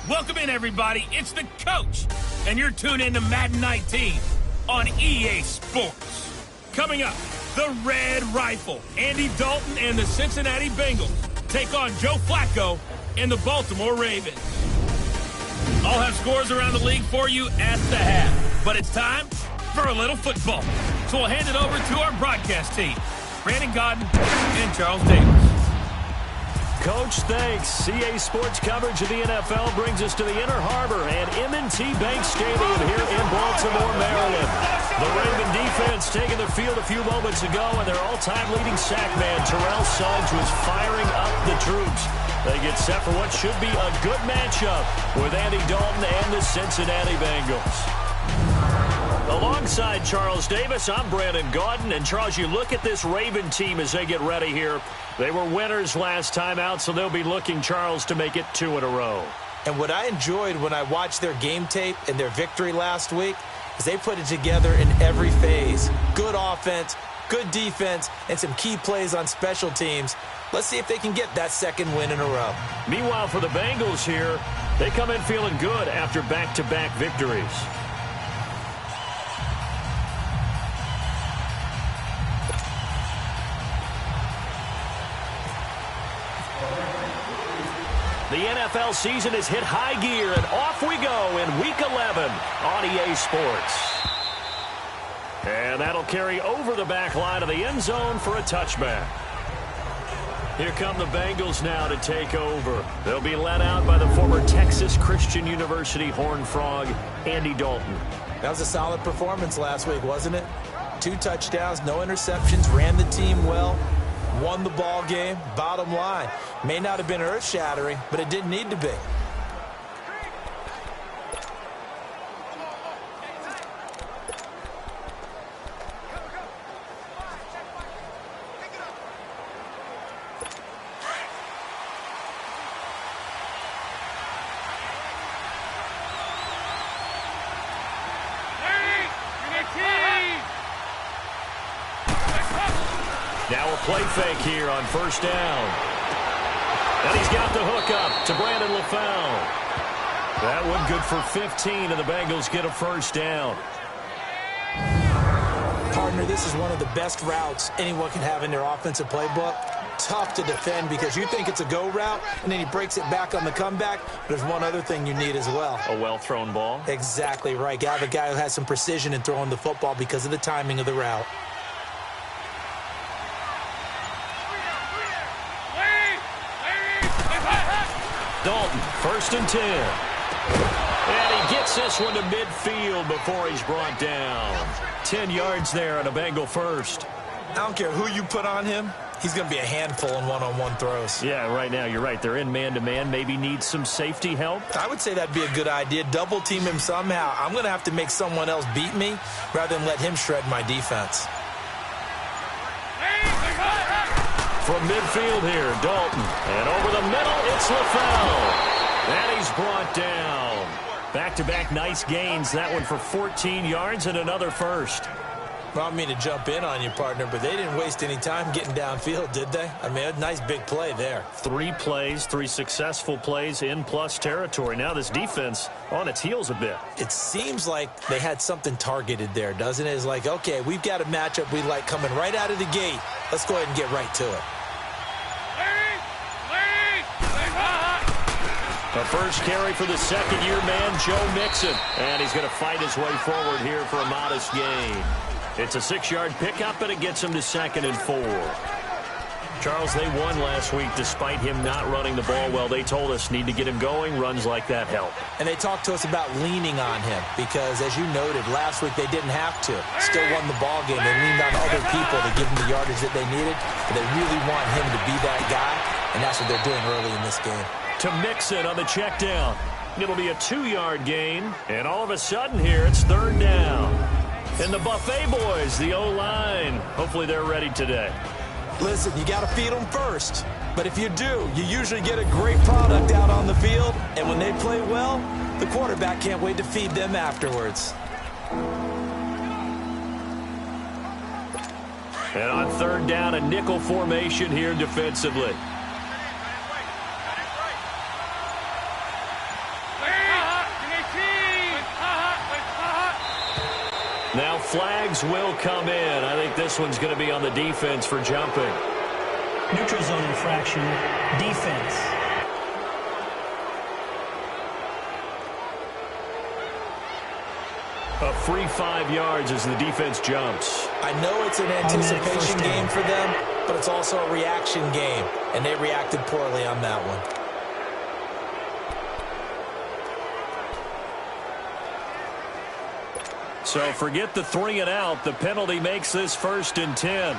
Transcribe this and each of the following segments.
Welcome in, everybody. It's the coach, and you're tuned in to Madden 19 on EA Sports. Coming up, the Red Rifle, Andy Dalton and the Cincinnati Bengals take on Joe Flacco and the Baltimore Ravens. I'll have scores around the league for you at the half, but it's time for a little football. So we'll hand it over to our broadcast team, Brandon Godden and Charles Davis. Coach, thanks. CA Sports coverage of the NFL brings us to the Inner Harbor and M&T Bank Stadium here in Baltimore, Maryland. The Raven defense taking the field a few moments ago, and their all-time leading sack man, Terrell Suggs, was firing up the troops. They get set for what should be a good matchup with Andy Dalton and the Cincinnati Bengals. Alongside Charles Davis, I'm Brandon Gaudin. And, Charles, you look at this Raven team as they get ready here. They were winners last time out, so they'll be looking, Charles, to make it 2 in a row. And what I enjoyed when I watched their game tape and their victory last week is they put it together in every phase. Good offense, good defense, and some key plays on special teams. Let's see if they can get that second win in a row. Meanwhile, for the Bengals here, they come in feeling good after back-to-back victories. The NFL season has hit high gear, and off we go in Week 11 on EA Sports. And that'll carry over the back line of the end zone for a touchback. Here come the Bengals now to take over. They'll be led out by the former Texas Christian University Horned Frog, Andy Dalton. That was a solid performance last week, wasn't it? 2 touchdowns, no interceptions, ran the team well. Won the ball game. Bottom line, may not have been earth-shattering, but it didn't need to be. Now a play fake here on first down. And he's got the hook up to Brandon LaFell. That one good for 15, and the Bengals get a first down. Partner, this is one of the best routes anyone can have in their offensive playbook. Tough to defend because you think it's a go route, and then he breaks it back on the comeback. There's one other thing you need as well. A well-thrown ball. Exactly right. You have a guy who has some precision in throwing the football because of the timing of the route. Dalton, 1st and 10. And he gets this one to midfield before he's brought down. 10 yards there on a Bengal first. I don't care who you put on him. He's going to be a handful in one-on-one throws. Yeah, right now, you're right. They're in man-to-man. Maybe need some safety help. I would say that'd be a good idea. Double team him somehow. I'm going to have to make someone else beat me rather than let him shred my defense. From midfield here, Dalton. And over the middle, it's LaFell. And he's brought down. Back-to-back nice gains. That one for 14 yards and another first. Well, I don't mean to jump in on you, partner, but they didn't waste any time getting downfield, did they? I mean, a nice big play there. 3 plays, 3 successful plays in plus territory. Now this defense on its heels a bit. It seems like they had something targeted there, doesn't it? It's like, okay, we've got a matchup we like coming right out of the gate. Let's go ahead and get right to it. The first carry for the second-year man, Joe Mixon. And he's going to fight his way forward here for a modest gain. It's a 6-yard pickup, and it gets him to 2nd and 4. Charles, they won last week despite him not running the ball well. They told us need to get him going. Runs like that help. And they talked to us about leaning on him because, as you noted, last week they didn't have to. Still won the ball game. They leaned on other people to give them the yardage that they needed. But they really want him to be that guy, and that's what they're doing early in this game. To Mixon on the check down. It'll be a 2-yard gain, and all of a sudden here it's 3rd down. And the Buffet boys, the O-line, hopefully they're ready today. Listen, you got to feed them first. But if you do, you usually get a great product out on the field. And when they play well, the quarterback can't wait to feed them afterwards. And on 3rd down, a nickel formation here defensively. Now flags will come in. I think this one's going to be on the defense for jumping. Neutral zone infraction, defense. A free 5 yards as the defense jumps. I know it's an anticipation game for them, but it's also a reaction game, and they reacted poorly on that one. So forget the 3 and out. The penalty makes this 1st and 10.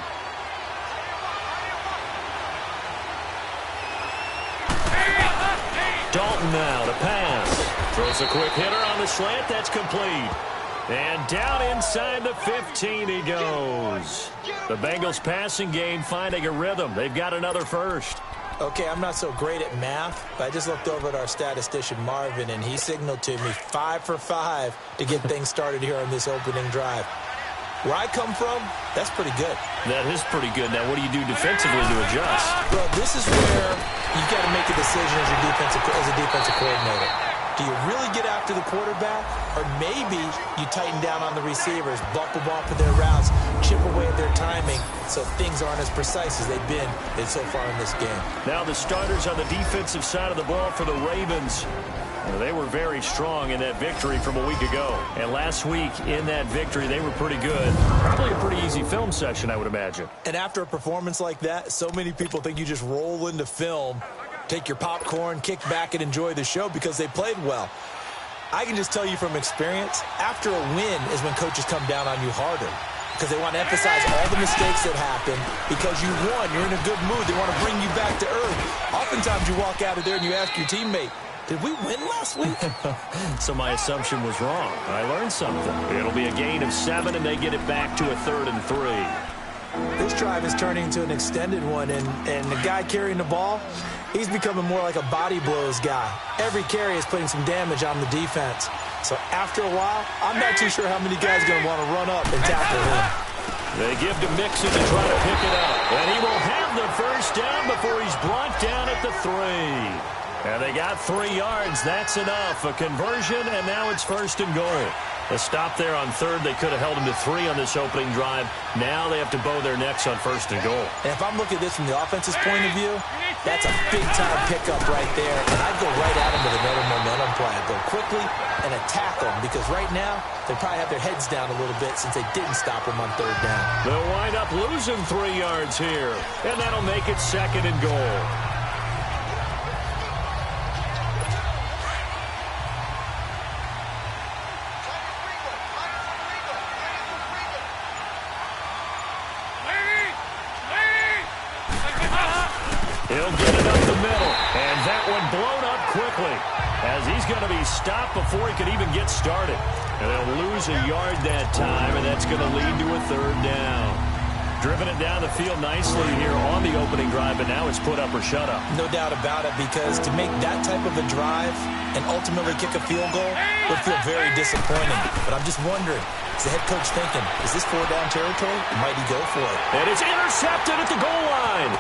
Dalton now to pass. Throws a quick hitter on the slant. That's complete. And down inside the 15 he goes. The Bengals passing game finding a rhythm. They've got another first. Okay, I'm not so great at math, but I just looked over at our statistician, Marvin, and he signaled to me 5 for 5 to get things started here on this opening drive. Where I come from, that's pretty good. That is pretty good. Now, what do you do defensively to adjust? Well, this is where you've got to make a decision as a defensive coordinator. Do you really get after the quarterback, or maybe you tighten down on the receivers, bump them off of their routes, chip away at their timing so things aren't as precise as they've been so far in this game. Now the starters on the defensive side of the ball for the Ravens. They were very strong in that victory from a week ago. And last week in that victory, they were pretty good. Probably a pretty easy film session, I would imagine. And after a performance like that, so many people think you just roll into film, take your popcorn, kick back, and enjoy the show because they played well. I can just tell you from experience, after a win is when coaches come down on you harder because they want to emphasize all the mistakes that happened. Because you won, you're in a good mood. They want to bring you back to earth. Oftentimes you walk out of there and you ask your teammate, did we win last week? So my assumption was wrong. I learned something. It'll be a gain of 7, and they get it back to a 3rd and 3. This drive is turning into an extended one, and the guy carrying the ball, he's becoming more like a body blows guy. Every carry is putting some damage on the defense. So after a while, I'm not too sure how many guys are going to want to run up and tackle him. They give to Mixon to try to pick it up. And he will have the first down before he's brought down at the 3. And they got 3 yards. That's enough. A conversion, and now it's 1st and goal. A stop there on 3rd. They could have held him to 3 on this opening drive. Now they have to bow their necks on 1st and goal. And if I'm looking at this from the offense's point of view, that's a big-time pickup right there. And I'd go right at him with another momentum play. I'd go quickly and attack them because right now they probably have their heads down a little bit since they didn't stop him on 3rd down. They'll wind up losing 3 yards here. And that'll make it 2nd and goal. He'll get it up the middle, and that one blown up quickly as he's going to be stopped before he could even get started. And they'll lose a yard that time, and that's going to lead to a 3rd down. driven it down the field nicely here on the opening drive, but now it's put up or shut up. No doubt about it, because to make that type of a drive and ultimately kick a field goal would feel very disappointing. But I'm just wondering, is the head coach thinking, is this 4-down territory? Or might he go for it? And it's intercepted at the goal line.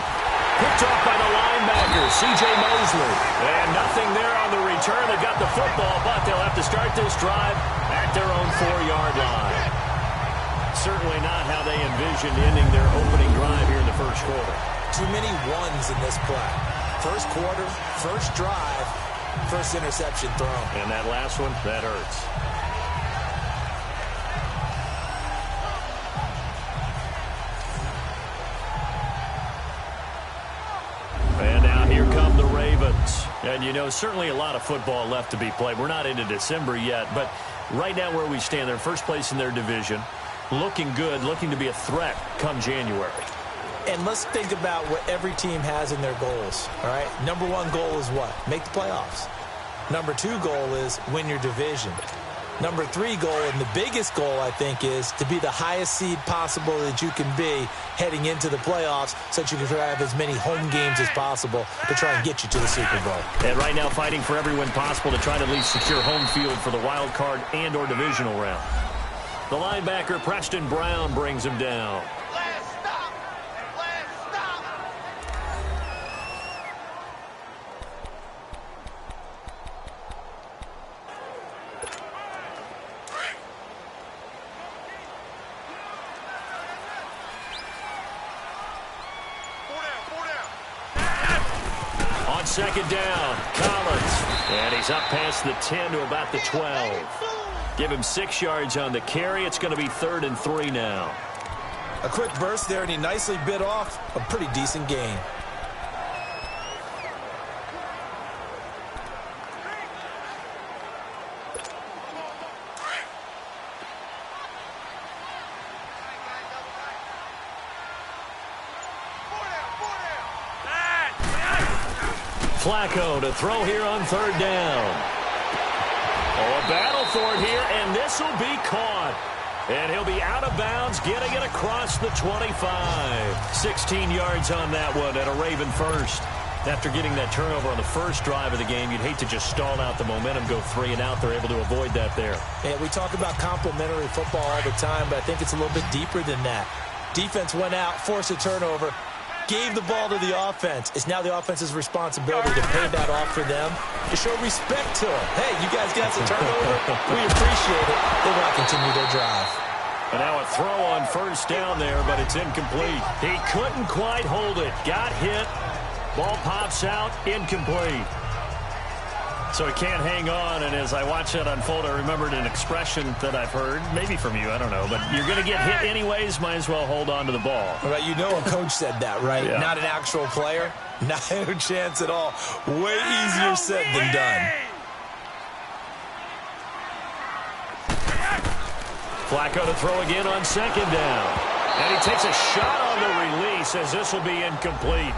Picked off by the linebacker, C.J. Mosley. And nothing there on the return. They got the football, but they'll have to start this drive at their own 4-yard line. Certainly not how they envisioned ending their opening drive here in the first quarter. Too many ones in this play. First quarter, first drive, first interception thrown. And that last one, that hurts. And now here come the Ravens. And, you know, certainly a lot of football left to be played. We're not into December yet, but right now where we stand, they're first place in their division. Looking good, looking to be a threat come January. And let's think about what every team has in their goals, all right? Number one goal is what? Make the playoffs. Number two goal is win your division. Number three goal, and the biggest goal, I think, is to be the highest seed possible that you can be heading into the playoffs so that you can have as many home games as possible to try and get you to the Super Bowl. And right now fighting for every win possible to try to at least secure home field for the wild card and or divisional round. The linebacker, Preston Brown, brings him down. On second down, Collins. And he's up past the 10 to about the 12. Give him 6 yards on the carry. It's going to be 3rd and 3 now. A quick burst there, and he nicely bit off a pretty decent gain. Flacco to throw here on 3rd down. Oh, a battle for it here, and this will be caught. And he'll be out of bounds, getting it across the 25. 16 yards on that one, and a Raven first. After getting that turnover on the first drive of the game, you'd hate to just stall out the momentum, go 3 and out. They're able to avoid that there. Yeah, we talk about complementary football all the time, but I think it's a little bit deeper than that. Defense went out, forced a turnover, gave the ball to the offense. It's now the offense's responsibility to pay that off for them, to show respect to them. Hey, you guys got some turnover. We appreciate it. They want to continue their drive. And now a throw on 1st down there, but it's incomplete. He couldn't quite hold it. Got hit. Ball pops out. Incomplete. So he can't hang on, and as I watch that unfold, I remembered an expression that I've heard, maybe from you, I don't know, but you're going to get hit anyways, might as well hold on to the ball. Right, you know a coach said that, right? Yeah. Not an actual player. Not a chance at all. Way easier said than done. Flacco to throw again on 2nd down. And he takes a shot on the release as this will be incomplete.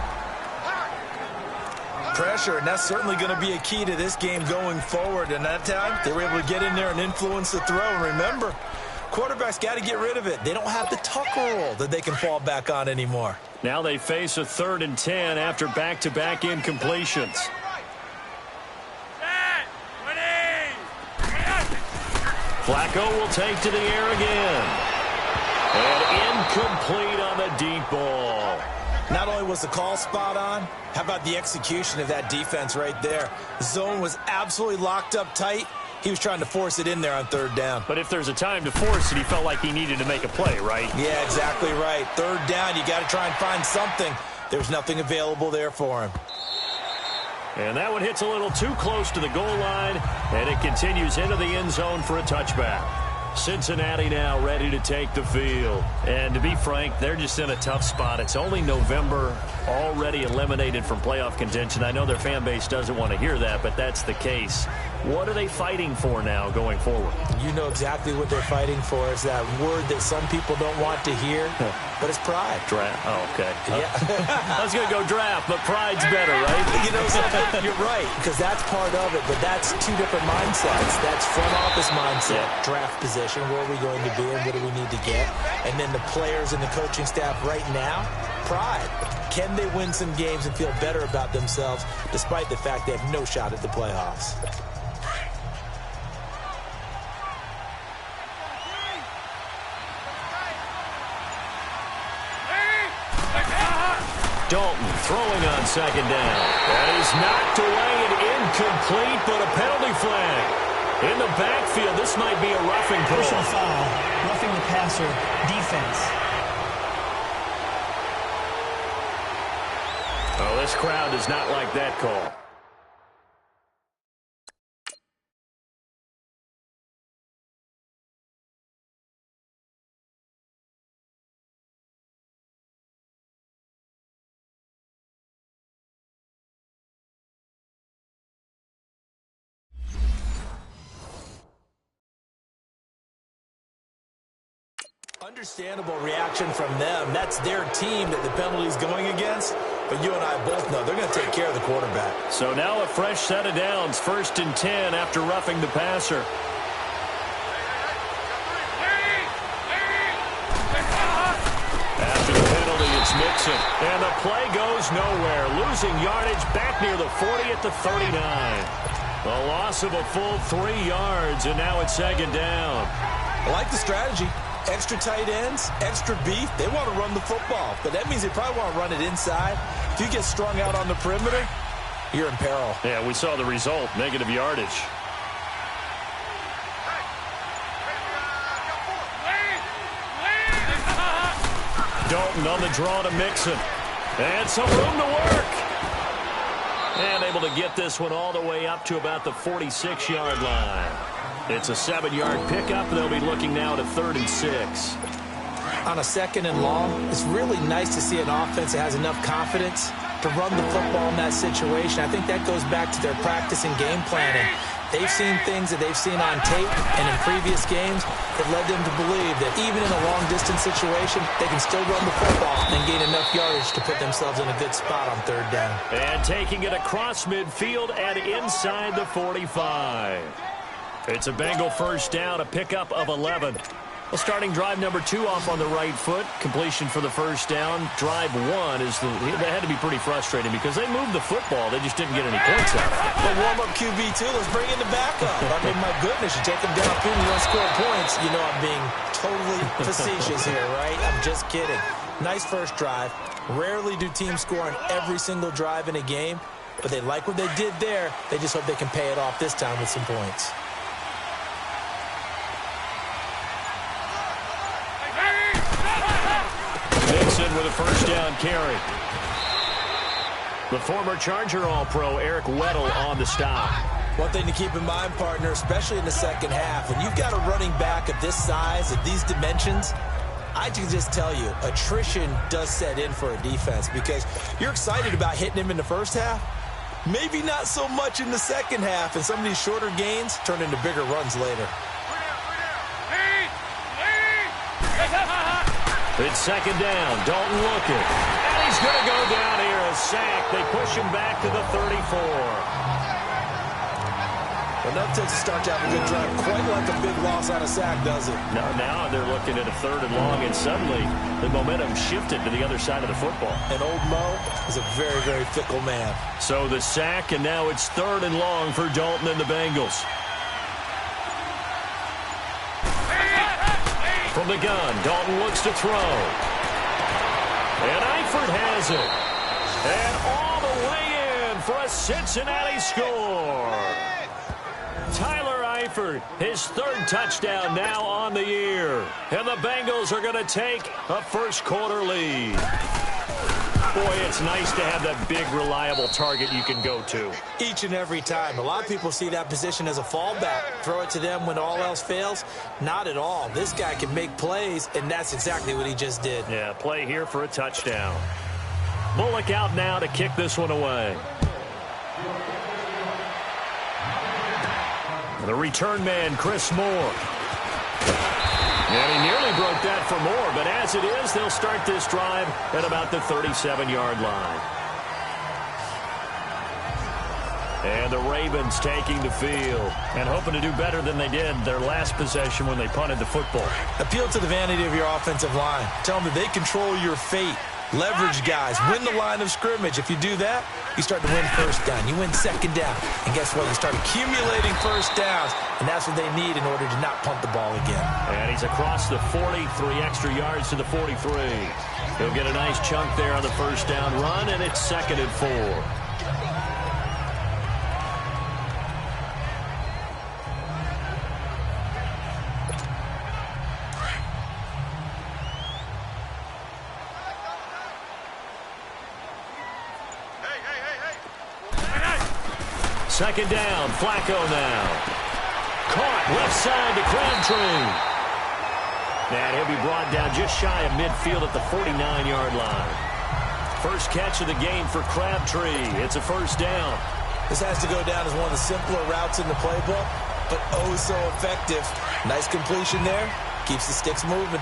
Pressure, and that's certainly going to be a key to this game going forward. And that time, they were able to get in there and influence the throw. And remember, quarterbacks got to get rid of it. They don't have the tuck rule that they can fall back on anymore. Now they face a 3rd and 10 after back-to-back incompletions. Flacco will take to the air again. And incomplete on the deep ball. Not only was the call spot on, how about the execution of that defense right there? The zone was absolutely locked up tight. He was trying to force it in there on 3rd down. But if there's a time to force it, he felt like he needed to make a play, right? Yeah, exactly right. 3rd down, you got to try and find something. There's nothing available there for him. And that one hits a little too close to the goal line, and it continues into the end zone for a touchback. Cincinnati now ready to take the field. And to be frank, they're just in a tough spot. It's only November, already eliminated from playoff contention. I know their fan base doesn't want to hear that, but that's the case. What are they fighting for now going forward? You know exactly what they're fighting for. Is that word that some people don't want to hear, but it's pride. Draft. Oh, okay. Yeah. I was going to go draft, but pride's better, right? You know something? You're right, because that's part of it, but that's two different mindsets. That's front office mindset, draft position, where are we going to be and what do we need to get? And then the players and the coaching staff right now, pride. Can they win some games and feel better about themselves despite the fact they have no shot at the playoffs? Dalton throwing on second down. And he's knocked away and incomplete, but a penalty flag. In the backfield, this might be a roughing call. Personal foul, roughing the passer, defense. Oh, this crowd does not like that call. Understandable reaction from them. That's their team that the penalty's going against. But you and I both know they're going to take care of the quarterback. So now a fresh set of downs. 1st and 10 after roughing the passer. After the penalty, it's Mixon. And the play goes nowhere. Losing yardage back near the 40 at the 39. A loss of a full 3 yards, and now it's 2nd down. I like the strategy. Extra tight ends, extra beef. They want to run the football, but that means they probably want to run it inside. If you get strung out on the perimeter, you're in peril. Yeah, we saw the result, negative yardage. Dalton on the draw to Mixon. And some room to work. And able to get this one all the way up to about the 46-yard line. It's a 7-yard pickup. They'll be looking now to 3rd and 6. On a 2nd and long, it's really nice to see an offense that has enough confidence to run the football in that situation. I think that goes back to their practice and game planning. They've seen things that they've seen on tape and in previous games that led them to believe that even in a long-distance situation, they can still run the football and gain enough yardage to put themselves in a good spot on 3rd down. And taking it across midfield and inside the 45. It's a Bengal 1st down, a pickup of 11. Well, starting drive number 2 off on the right foot. Completion for the 1st down. Drive 1 is they had to be pretty frustrating because they moved the football. They just didn't get any points out of it. But warm-up QB2, let's bring in the backup. I mean, my goodness, you take them downfield and you don't score points. You know I'm being totally facetious here, right? I'm just kidding. Nice first drive. Rarely do teams score on every single drive in a game, but they like what they did there. They just hope they can pay it off this time with some points. Mixon with a 1st down carry. The former Charger All-Pro Eric Weddle on the stop. One thing to keep in mind, partner, especially in the 2nd half, when you've got a running back of this size, of these dimensions, I can just tell you, attrition does set in for a defense because you're excited about hitting him in the 1st half. Maybe not so much in the 2nd half, and some of these shorter gains turn into bigger runs later. It's 2nd down. Dalton looking. And he's going to go down here. A sack. They push him back to the 34. Enough to start to have a good drive. Quite like a big loss on a sack, does it? No, now they're looking at a 3rd and long, and suddenly the momentum shifted to the other side of the football. And old Mo is a very, very fickle man. So the sack, and now it's 3rd and long for Dalton and the Bengals. From the gun, Dalton looks to throw. And Eifert has it. And all the way in for a Cincinnati score. Tyler Eifert, his 3rd touchdown now on the year. And the Bengals are going to take a 1st quarter lead. Boy, it's nice to have that big, reliable target you can go to. Each and every time. A lot of people see that position as a fallback. Throw it to them when all else fails. Not at all. This guy can make plays, and that's exactly what he just did. Yeah, play here for a touchdown. Bullock out now to kick this one away. The return man, Chris Moore. And he nearly broke that for Moore, but as it is, they'll start this drive at about the 37-yard line. And the Ravens taking the field and hoping to do better than they did their last possession when they punted the football. Appeal to the vanity of your offensive line. Tell them that they control your fate. Leverage guys. Win the line of scrimmage. If you do that, you start to win first down. You win second down. And guess what? You start accumulating first downs. And that's what they need in order to not punt the ball again. And he's across the 40, 3 extra yards to the 43. He'll get a nice chunk there on the first down run, and it's 2nd and 4. Second down, Flacco now. Caught left side to Crabtree. And he'll be brought down just shy of midfield at the 49-yard line. First catch of the game for Crabtree. It's a first down. This has to go down as one of the simpler routes in the playbook, but oh so effective. Nice completion there. Keeps the sticks moving.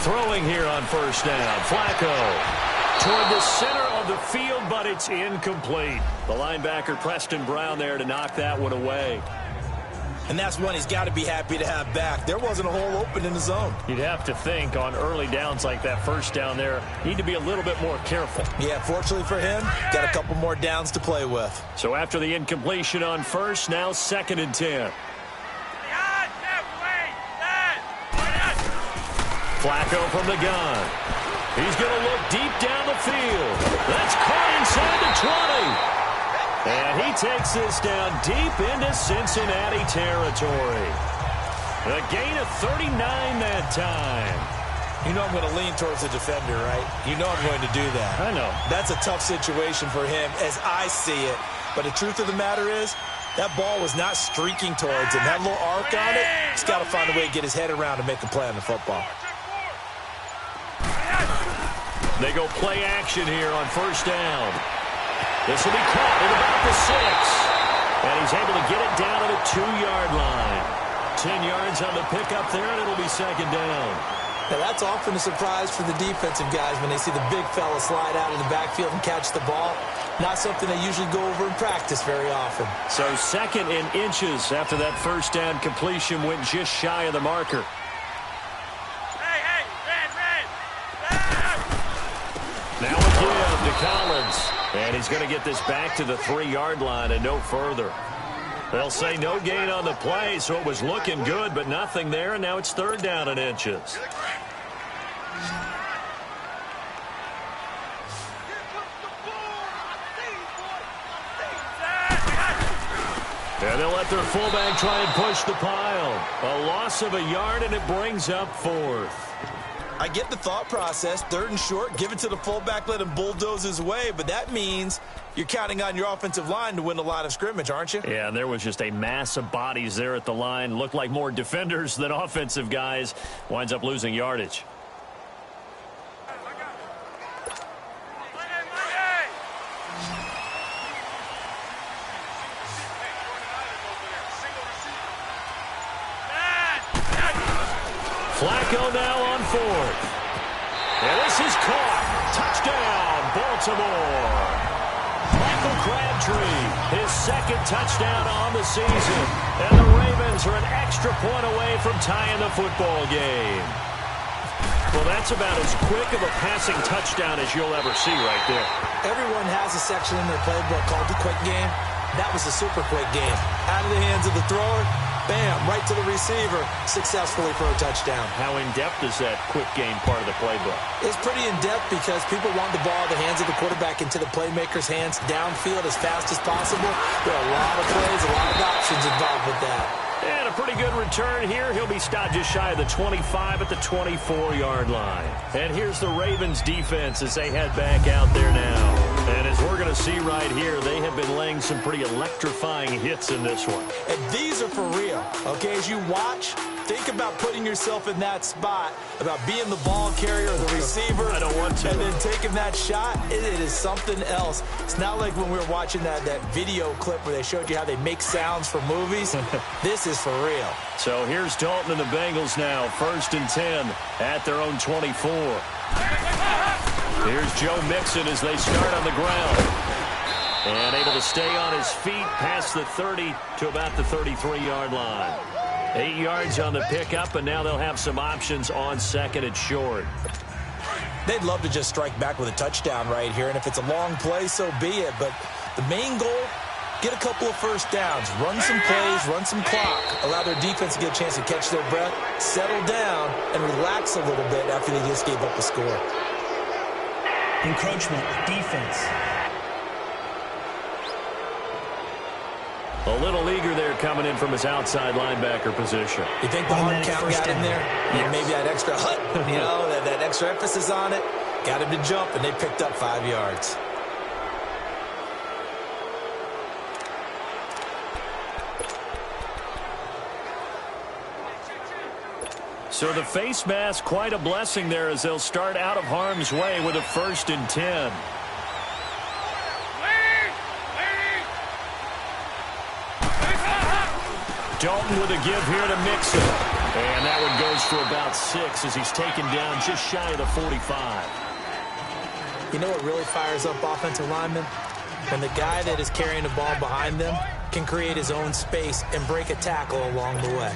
Throwing here on first down. Flacco toward the center of the field, but it's incomplete. The linebacker, Preston Brown, there to knock that one away. And that's one he's got to be happy to have back. There wasn't a hole open in the zone. You'd have to think on early downs like that first down there, need to be a little bit more careful. Yeah, fortunately for him, got a couple more downs to play with. So after the incompletion on first, now 2nd and 10. Flacco from the gun. He's going to look deep down the field. That's caught inside the 20. And he takes this down deep into Cincinnati territory. A gain of 39 that time. You know I'm going to lean towards the defender, right? You know I'm going to do that. I know. That's a tough situation for him as I see it. But the truth of the matter is, that ball was not streaking towards him. That little arc on it, he's got to find a way to get his head around and make a play on the football. They go play action here on first down. This will be caught at about the 6. And he's able to get it down to the 2-yard line. 10 yards on the pickup there, and it'll be 2nd down. Now, that's often a surprise for the defensive guys when they see the big fella slide out of the backfield and catch the ball. Not something they usually go over in practice very often. So 2nd and inches after that first down completion went just shy of the marker. Now a give to Collins. And he's going to get this back to the 3-yard line and no further. They'll say no gain on the play, so it was looking good, but nothing there, and now it's 3rd down and inches. And they'll let their fullback try and push the pile. A loss of a yard, and it brings up 4th. I get the thought process. 3rd and short, give it to the fullback, let him bulldoze his way. But that means you're counting on your offensive line to win the line of scrimmage, aren't you? Yeah, and there was just a mass of bodies there at the line. Looked like more defenders than offensive guys. Winds up losing yardage. Flacco now on 4th. And this is caught. Touchdown, Baltimore. Michael Crabtree, his 2nd touchdown on the season. And the Ravens are an extra point away from tying the football game. Well, that's about as quick of a passing touchdown as you'll ever see right there. Everyone has a section in their playbook called the quick game. That was a super quick game. Out of the hands of the thrower, bam, right to the receiver, successfully for a touchdown. How in-depth is that quick game part of the playbook? It's pretty in-depth because people want the ball in the hands of the quarterback into the playmaker's hands downfield as fast as possible. There are a lot of plays, a lot of options involved with that. And a pretty good return here. He'll be stopped just shy of the 25 at the 24-yard line. And here's the Ravens defense as they head back out there now. And as we're going to see right here, they have been laying some pretty electrifying hits in this one. And these are for real. Okay, as you watch, think about putting yourself in that spot, about being the ball carrier or the receiver. I don't want to. And then taking that shot, it is something else. It's not like when we were watching that video clip where they showed you how they make sounds for movies. This is for real. So here's Dalton and the Bengals now, 1st and 10 at their own 24. Here's Joe Mixon as they start on the ground. And able to stay on his feet past the 30 to about the 33-yard line. 8 yards on the pickup, and now they'll have some options on 2nd and short. They'd love to just strike back with a touchdown right here, and if it's a long play, so be it. But the main goal, get a couple of first downs, run some plays, run some clock, allow their defense to get a chance to catch their breath, settle down, and relax a little bit after they just gave up a score. Encroachment, defense. A little eager there coming in from his outside linebacker position. You think the hard count got him there? Yes. Maybe that extra hut, you know, that extra emphasis on it, got him to jump, and they picked up 5 yards. So the face mask, quite a blessing there as they'll start out of harm's way with a 1st and 10. Dalton with a give here to Mixon. And that one goes for about 6 as he's taken down just shy of the 45. You know what really fires up offensive linemen? When the guy that is carrying the ball behind them can create his own space and break a tackle along the way.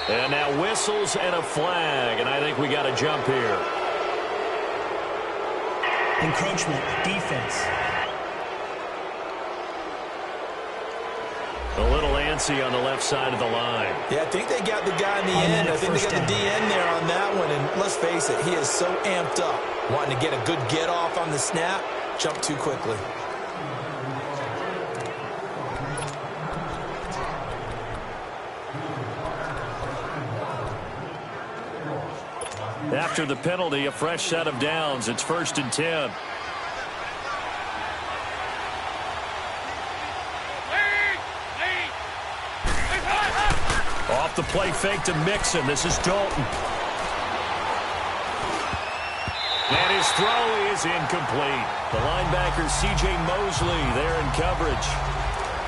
And now whistles and a flag, and I think we got a jump here. Encroachment, defense. A little antsy on the left side of the line. Yeah, I think they got the guy in the end. I think they got the DN there on that one. And let's face it, he is so amped up, wanting to get a good get off on the snap, jump too quickly. After the penalty, a fresh set of downs. It's 1st and 10. Off the play fake to Mixon. This is Dalton. And his throw is incomplete. The linebacker, C.J. Mosley, there in coverage.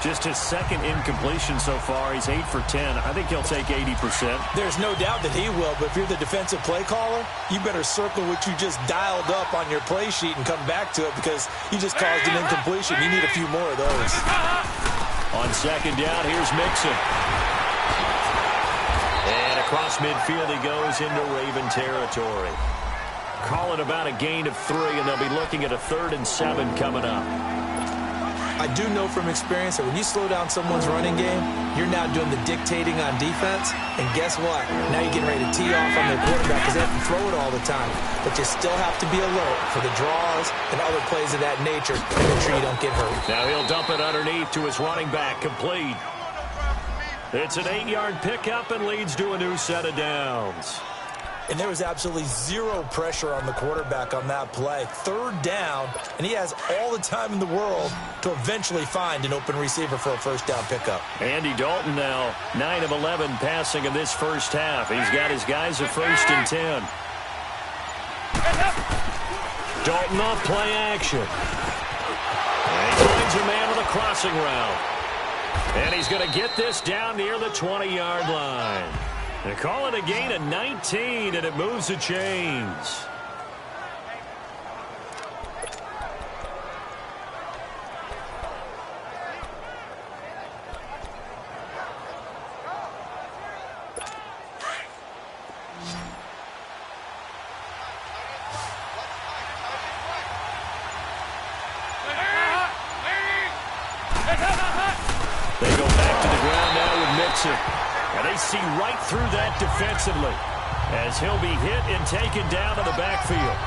Just his 2nd incompletion so far. He's 8 for 10. I think he'll take 80%. There's no doubt that he will, but if you're the defensive play caller, you better circle what you just dialed up on your play sheet and come back to it because you just caused an incompletion. You need a few more of those. On 2nd down, here's Mixon. And across midfield he goes into Raven territory. Calling about a gain of 3, and they'll be looking at a 3rd and 7 coming up. I do know from experience that when you slow down someone's running game, you're now doing the dictating on defense. And guess what? Now you're getting ready to tee off on their quarterback because they have to throw it all the time. But you still have to be alert for the draws and other plays of that nature to make sure you don't get hurt. Now he'll dump it underneath to his running back, complete. It's an 8-yard pickup and leads to a new set of downs. And there was absolutely zero pressure on the quarterback on that play. 3rd down, and he has all the time in the world to eventually find an open receiver for a 1st down pickup. Andy Dalton now 9 of 11 passing in this first half. He's got his guys a 1st and 10. Dalton off play action. And he finds a man with a crossing route. And he's going to get this down near the 20-yard line. They call it a gain of 19, and it moves the chains. Mixon. And they see right through that defensively as he'll be hit and taken down in the backfield.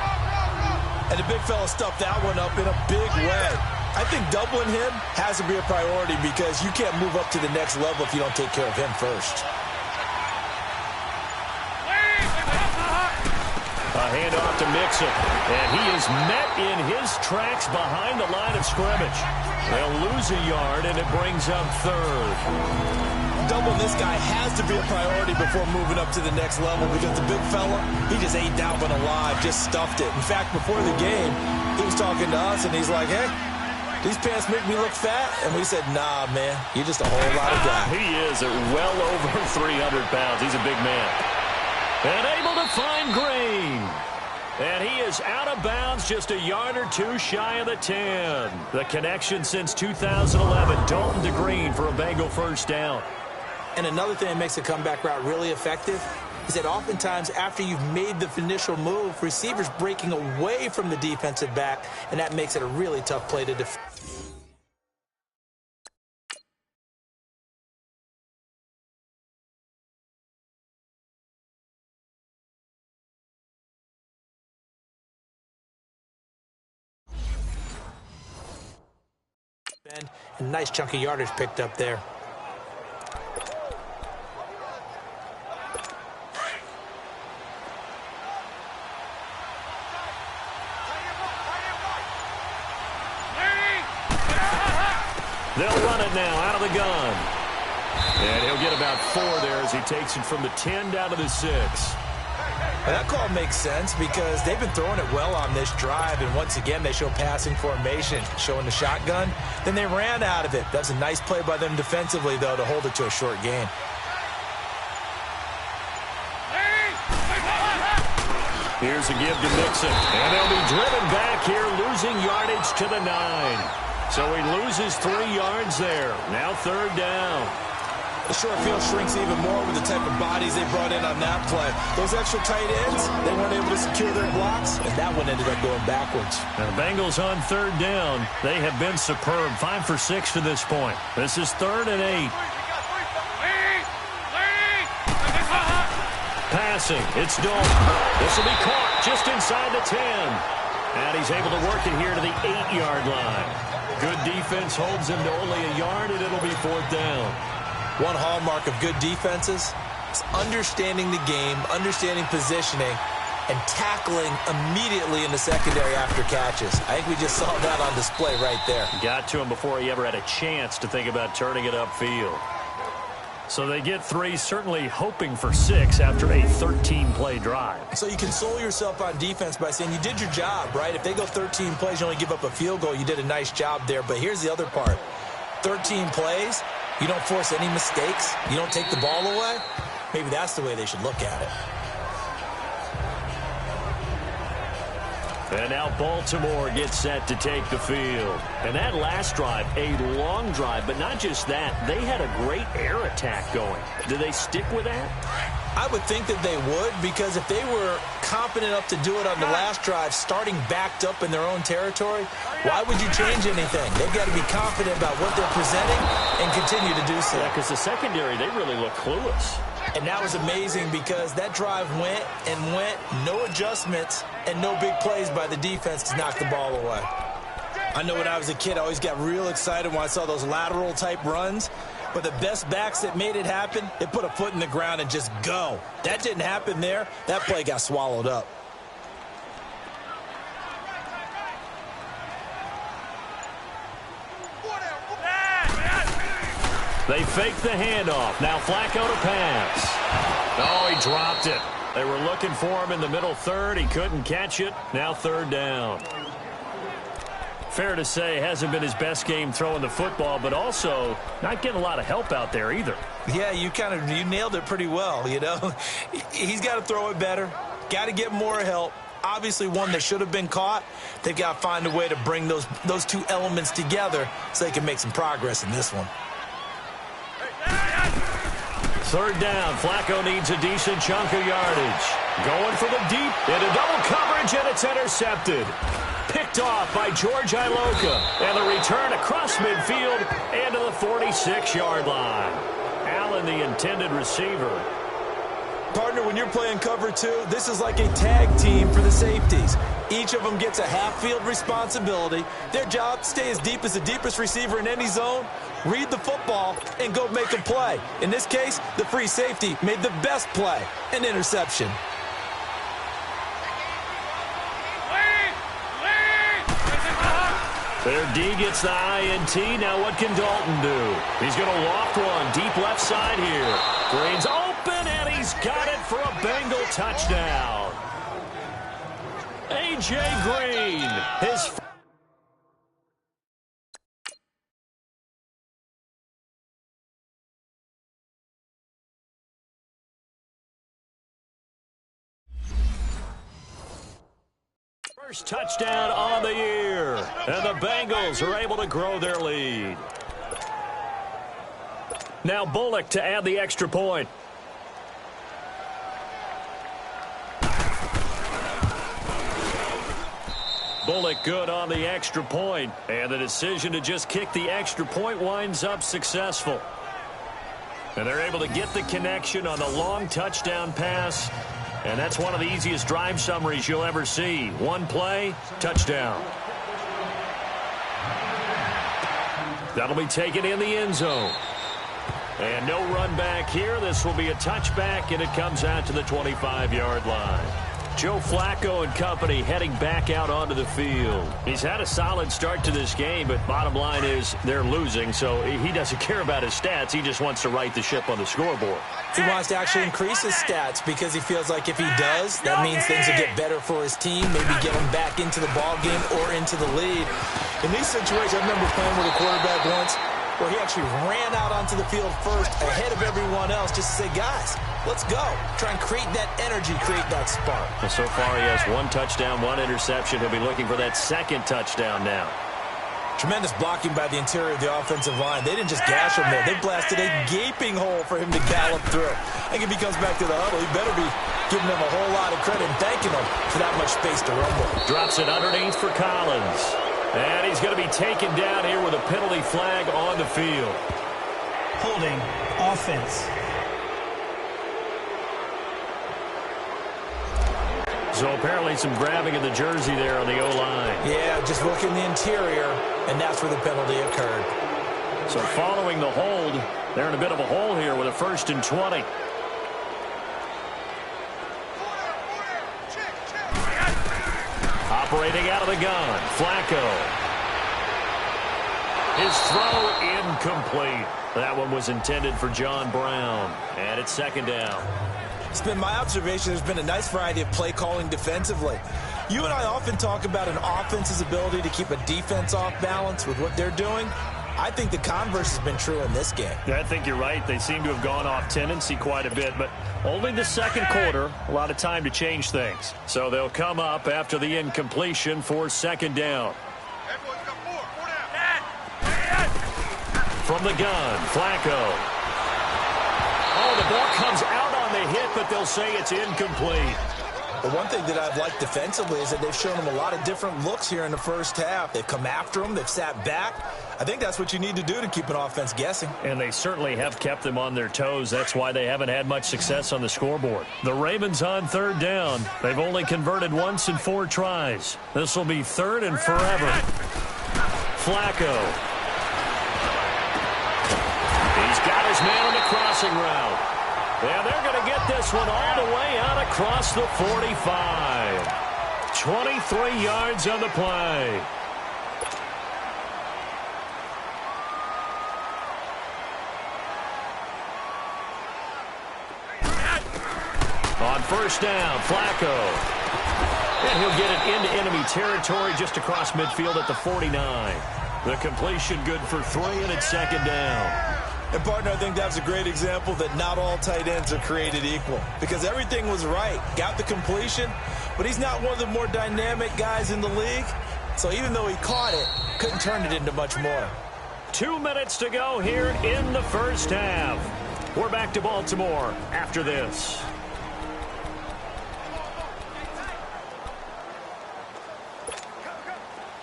And the big fella stuffed that one up in a big way. I think doubling him has to be a priority because you can't move up to the next level if you don't take care of him first. A handoff to Mixon, and he is met in his tracks behind the line of scrimmage. They'll lose a yard, and it brings up third. Doubling this guy has to be a priority before moving up to the next level because the big fella, he just ate that one alive, just stuffed it. In fact, before the game, he was talking to us, and he's like, hey, these pants make me look fat. And we said, nah, man, you're just a whole lot of guy. He is at well over 300 pounds. He's a big man. And able to find Green. And he is out of bounds, just a yard or two shy of the 10. The connection since 2011, Dalton to Green for a Bengal first down. And another thing that makes a comeback route really effective is that oftentimes after you've made the initial move, receivers breaking away from the defensive back, and that makes it a really tough play to defend. And nice chunk of yardage picked up there. They'll run it now out of the gun. And he'll get about 4 there as he takes it from the 10 down to the 6. And that call makes sense because they've been throwing it well on this drive, and once again they show passing formation, showing the shotgun. Then they ran out of it. That's a nice play by them defensively, though, to hold it to a short gain. Here's a give to Mixon, and they'll be driven back here, losing yardage to the 9. So he loses 3 yards there. Now third down. The short field shrinks even more with the type of bodies they brought in on that play. Those extra tight ends, they weren't able to secure their blocks, and that one ended up going backwards. Now the Bengals on third down. They have been superb. 5 for 6 to this point. This is 3rd and 8. Passing. It's Dalton. This will be caught just inside the 10. And he's able to work it here to the 8-yard line. Good defense holds him to only a yard, and it'll be 4th down. One hallmark of good defenses is understanding the game, understanding positioning, and tackling immediately in the secondary after catches. I think we just saw that on display right there. Got to him before he ever had a chance to think about turning it upfield. So they get 3, certainly hoping for 6 after a 13-play drive. So you console yourself on defense by saying you did your job, right? If they go 13 plays, you only give up a field goal, you did a nice job there. But here's the other part. 13 plays, you don't force any mistakes, you don't take the ball away. Maybe that's the way they should look at it. And now Baltimore gets set to take the field. And that last drive, a long drive, but not just that. They had a great air attack going. Do they stick with that? I would think that they would, because if they were confident enough to do it on the last drive, starting backed up in their own territory, why would you change anything? They've got to be confident about what they're presenting and continue to do so. Yeah, because the secondary, they really look clueless. And that was amazing because that drive went and went, no adjustments and no big plays by the defense to knock the ball away. I know when I was a kid, I always got real excited when I saw those lateral type runs. But the best backs that made it happen, they put a foot in the ground and just go. That didn't happen there. That play got swallowed up. They fake the handoff. Now Flacco to pass. Oh, he dropped it. They were looking for him in the middle third. He couldn't catch it. Now third down. Fair to say, hasn't been his best game throwing the football, but also not getting a lot of help out there either. Yeah, you nailed it pretty well, you know. He's got to throw it better. Got to get more help. Obviously one that should have been caught. They've got to find a way to bring those two elements together so they can make some progress in this one. Third down. Flacco needs a decent chunk of yardage. Going for the deep into double coverage, and it's intercepted. Picked off by George Iloka. And the return across midfield and to the 46-yard line. and the intended receiver. Partner, when you're playing cover two, this is like a tag team for the safeties. Each of them gets a half-field responsibility. Their job, stay as deep as the deepest receiver in any zone, read the football, and go make a play. In this case, the free safety made the best play, an interception. Their D gets the INT. Now what can Dalton do? He's going to loft one deep left side here. Green's open, and he's got it for a Bengal touchdown. A.J. Green, his first touchdown on the year, and the Bengals are able to grow their lead. Now Bullock to add the extra point. Bullock good on the extra point, and the decision to just kick the extra point winds up successful. And they're able to get the connection on the long touchdown pass. And that's one of the easiest drive summaries you'll ever see. One play, touchdown. That'll be taken in the end zone. And no run back here. This will be a touchback, and it comes out to the 25-yard line. Joe Flacco and company heading back out onto the field. He's had a solid start to this game, but bottom line is they're losing, so he doesn't care about his stats. He just wants to right the ship on the scoreboard. He wants to actually increase his stats because he feels like if he does, that means things will get better for his team, maybe get him back into the ball game or into the lead. In these situations, I remember playing with a quarterback once where he actually ran out onto the field first ahead of everyone else just to say, guys, let's go. Try and create that energy, create that spark. Well, so far he has one touchdown, one interception. He'll be looking for that second touchdown now. Tremendous blocking by the interior of the offensive line. They didn't just gash him there. They blasted a gaping hole for him to gallop through. I think if he comes back to the huddle, he better be giving them a whole lot of credit and thanking them for that much space to rumble. Drops it underneath for Collins. And he's going to be taken down here with a penalty flag on the field. Holding offense. So apparently some grabbing of the jersey there on the O-line. Yeah, just working the interior, and that's where the penalty occurred. So following the hold, they're in a bit of a hole here with a 1st and 20. Operating out of the gun, Flacco. His throw incomplete. That one was intended for John Brown, and it's 2nd down. It's been my observation there's been a nice variety of play calling defensively. You and I often talk about an offense's ability to keep a defense off balance with what they're doing. I think the converse has been true in this game. Yeah, I think you're right. They seem to have gone off tendency quite a bit, but only the 2nd quarter, a lot of time to change things. So they'll come up after the incompletion for 2nd down. From the gun, Flacco. Oh, the ball comes out on the hit, but they'll say it's incomplete. The one thing that I've liked defensively is that they've shown them a lot of different looks here in the first half. They've come after them. They've sat back. I think that's what you need to do to keep an offense guessing. And they certainly have kept them on their toes. That's why they haven't had much success on the scoreboard. The Ravens on 3rd down. They've only converted once in 4 tries. This will be 3rd and forever. Flacco. He's got his man on the crossing route. And they're going to get this one all the way out across the 45. 23 yards on the play. On 1st down, Flacco. And he'll get it into enemy territory just across midfield at the 49. The completion good for 3, and it's 2nd down. And, partner, I think that's a great example that not all tight ends are created equal. Because everything was right. Got the completion, but he's not one of the more dynamic guys in the league. So even though he caught it, couldn't turn it into much more. 2 minutes to go here in the first half. We're back to Baltimore after this.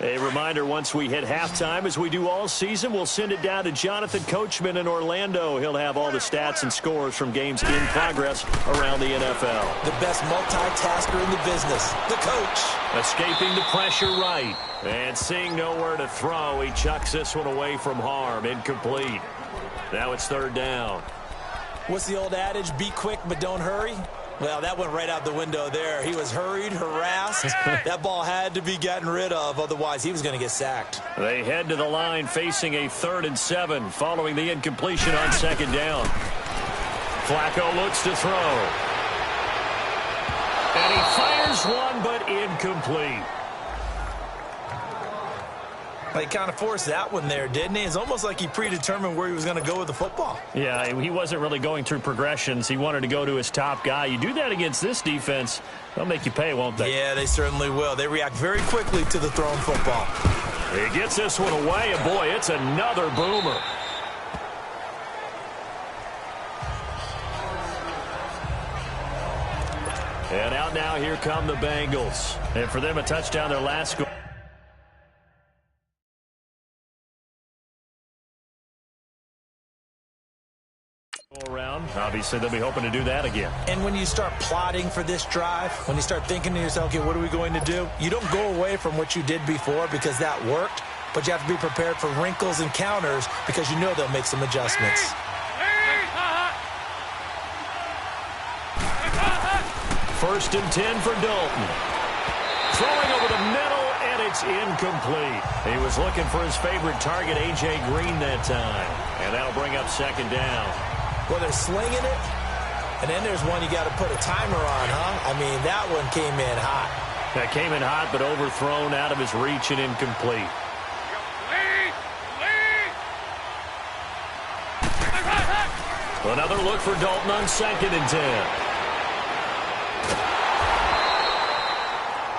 A reminder, once we hit halftime, as we do all season, we'll send it down to Jonathan Coachman in Orlando. He'll have all the stats and scores from games in progress around the NFL. The best multitasker in the business, the coach. Escaping the pressure right. And seeing nowhere to throw, he chucks this one away from harm. Incomplete. Now it's third down. What's the old adage? Be quick, but don't hurry. Well, that went right out the window there. He was hurried, harassed. That ball had to be gotten rid of, otherwise he was going to get sacked. They head to the line facing a 3rd and 7 following the incompletion on second down. Flacco looks to throw. And he fires one, but incomplete. He kind of forced that one there, didn't he? It's almost like he predetermined where he was going to go with the football. Yeah, he wasn't really going through progressions. He wanted to go to his top guy. You do that against this defense, they'll make you pay, won't they? Yeah, they certainly will. They react very quickly to the thrown football. He gets this one away, and boy, it's another boomer. And out now, here come the Bengals. And for them, a touchdown, their last score. Around. Obviously, they'll be hoping to do that again. And when you start plotting for this drive, when you start thinking to yourself, okay, what are we going to do? You don't go away from what you did before because that worked, but you have to be prepared for wrinkles and counters because you know they'll make some adjustments. First and 10 for Dalton. Throwing over the middle, and it's incomplete. He was looking for his favorite target, A.J. Green, that time. And that'll bring up second down. Well, they're slinging it, and then there's one you got to put a timer on, huh? I mean, that one came in hot. That came in hot, but overthrown, out of his reach, and incomplete. Another look for Dalton on 2nd and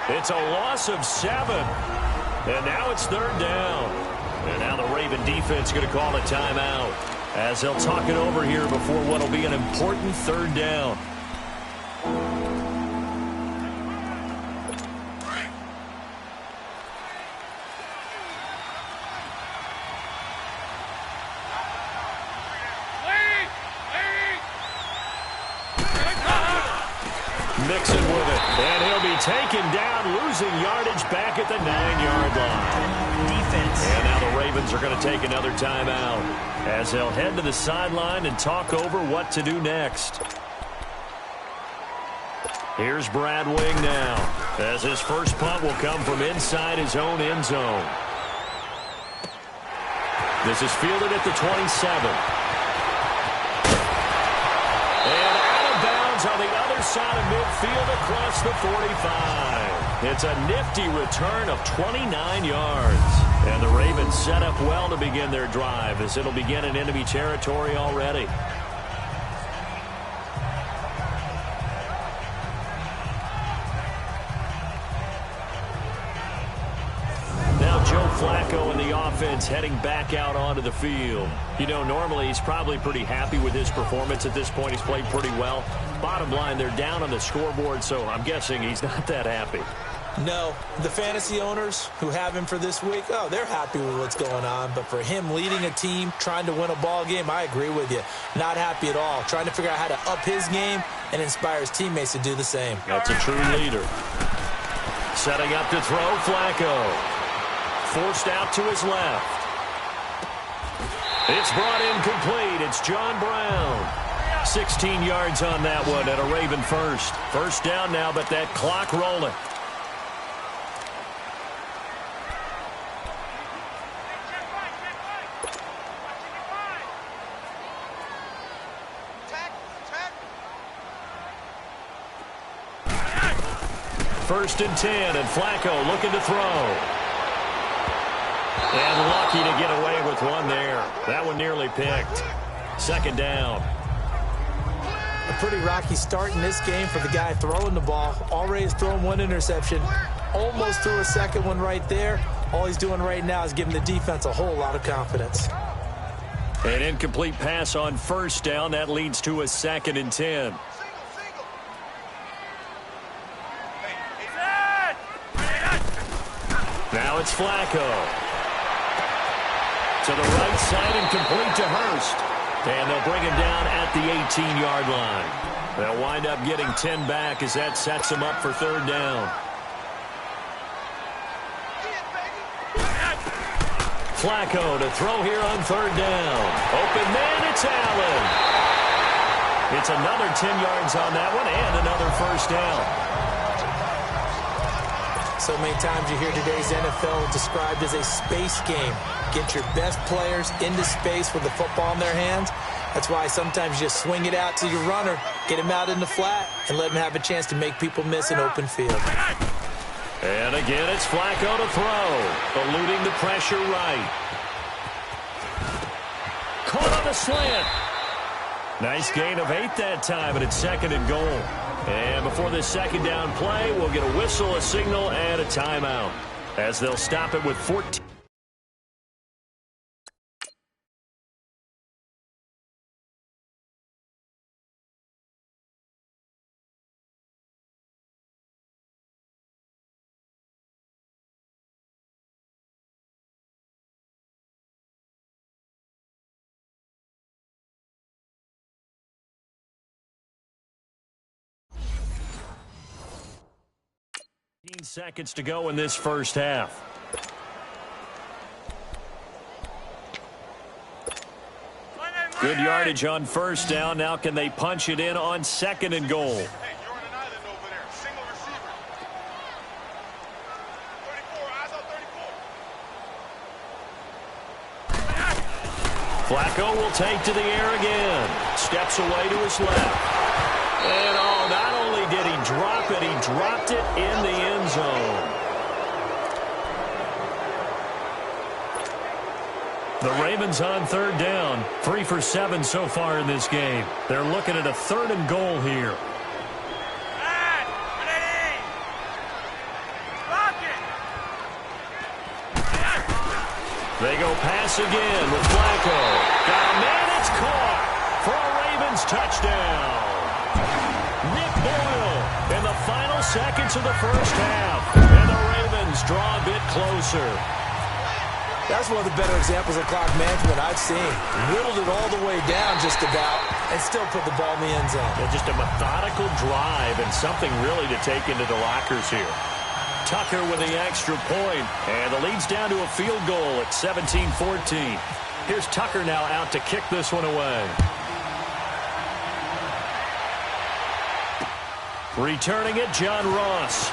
10. It's a loss of 7. And now it's third down. And now the Raven defense going to call a timeout as they'll talk it over here before what will be an important third down. Mixon with it, and he'll be taken down, losing yardage back at the 9-yard line. Defense. And now the Ravens are going to take another timeout as they'll head to the sideline and talk over what to do next. Here's Brad Wing now, as his first punt will come from inside his own end zone. This is fielded at the 27. On the other side of midfield across the 45. It's a nifty return of 29 yards. And the Ravens set up well to begin their drive as it'll begin in enemy territory already. Now Joe Flacco and the offense heading back out onto the field. You know, normally he's probably pretty happy with his performance at this point. He's played pretty well. Bottom line, they're down on the scoreboard, so I'm guessing he's not that happy. No, the fantasy owners who have him for this week, oh, they're happy with what's going on. But for him leading a team, trying to win a ball game, I agree with you. Not happy at all. Trying to figure out how to up his game and inspire his teammates to do the same. That's a true leader. Setting up to throw, Flacco. Forced out to his left. It's brought in complete. It's John Brown. 16 yards on that one at a Raven first. First down now, but that clock rolling. First and 10, and Flacco looking to throw. And lucky to get away with one there. That one nearly picked. Second down. A pretty rocky start in this game for the guy throwing the ball. Already has thrown one interception. Almost threw a second one right there. All he's doing right now is giving the defense a whole lot of confidence. An incomplete pass on first down. That leads to a 2nd and 10. Now it's Flacco. To the right side and complete to Hurst. And they'll bring him down at the 18-yard line. They'll wind up getting 10 back as that sets them up for third down. Flacco to throw here on third down. Open man, it's Allen. It's another 10 yards on that one and another first down. So many times you hear today's NFL described as a space game. Get your best players into space with the football in their hands. That's why sometimes you just swing it out to your runner, get him out in the flat, and let him have a chance to make people miss an open field. And again, it's Flacco to throw, eluding the pressure right. Caught on the slant. Nice gain of 8 that time, and it's second and goal. And before this second down play, we'll get a whistle, a signal, and a timeout, as they'll stop it with 14. Seconds to go in this first half. Good yardage on first down. Now can they punch it in on second and goal? Hey, you're on an island over there. Single receiver. 34, eyes on 34. Flacco will take to the air again. Steps away to his left. And not only did he drop it, he dropped it in the end zone. The Ravens on third down, 3 for 7 so far in this game. They're looking at a third and goal here. They go pass again with Flacco. Got a man, it's caught for a Ravens touchdown. Nick Boyle in the final seconds of the first half. And the Ravens draw a bit closer. That's one of the better examples of clock management I've seen. Whittled it all the way down just about and still put the ball in the end zone. Yeah, just a methodical drive and something really to take into the lockers here. Tucker with the extra point, and the lead's down to a field goal at 17-14. Here's Tucker now out to kick this one away. Returning it, John Ross.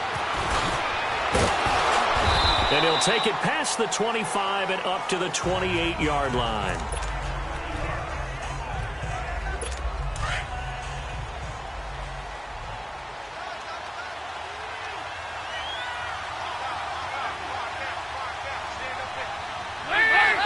And he'll take it past the 25 and up to the 28-yard line.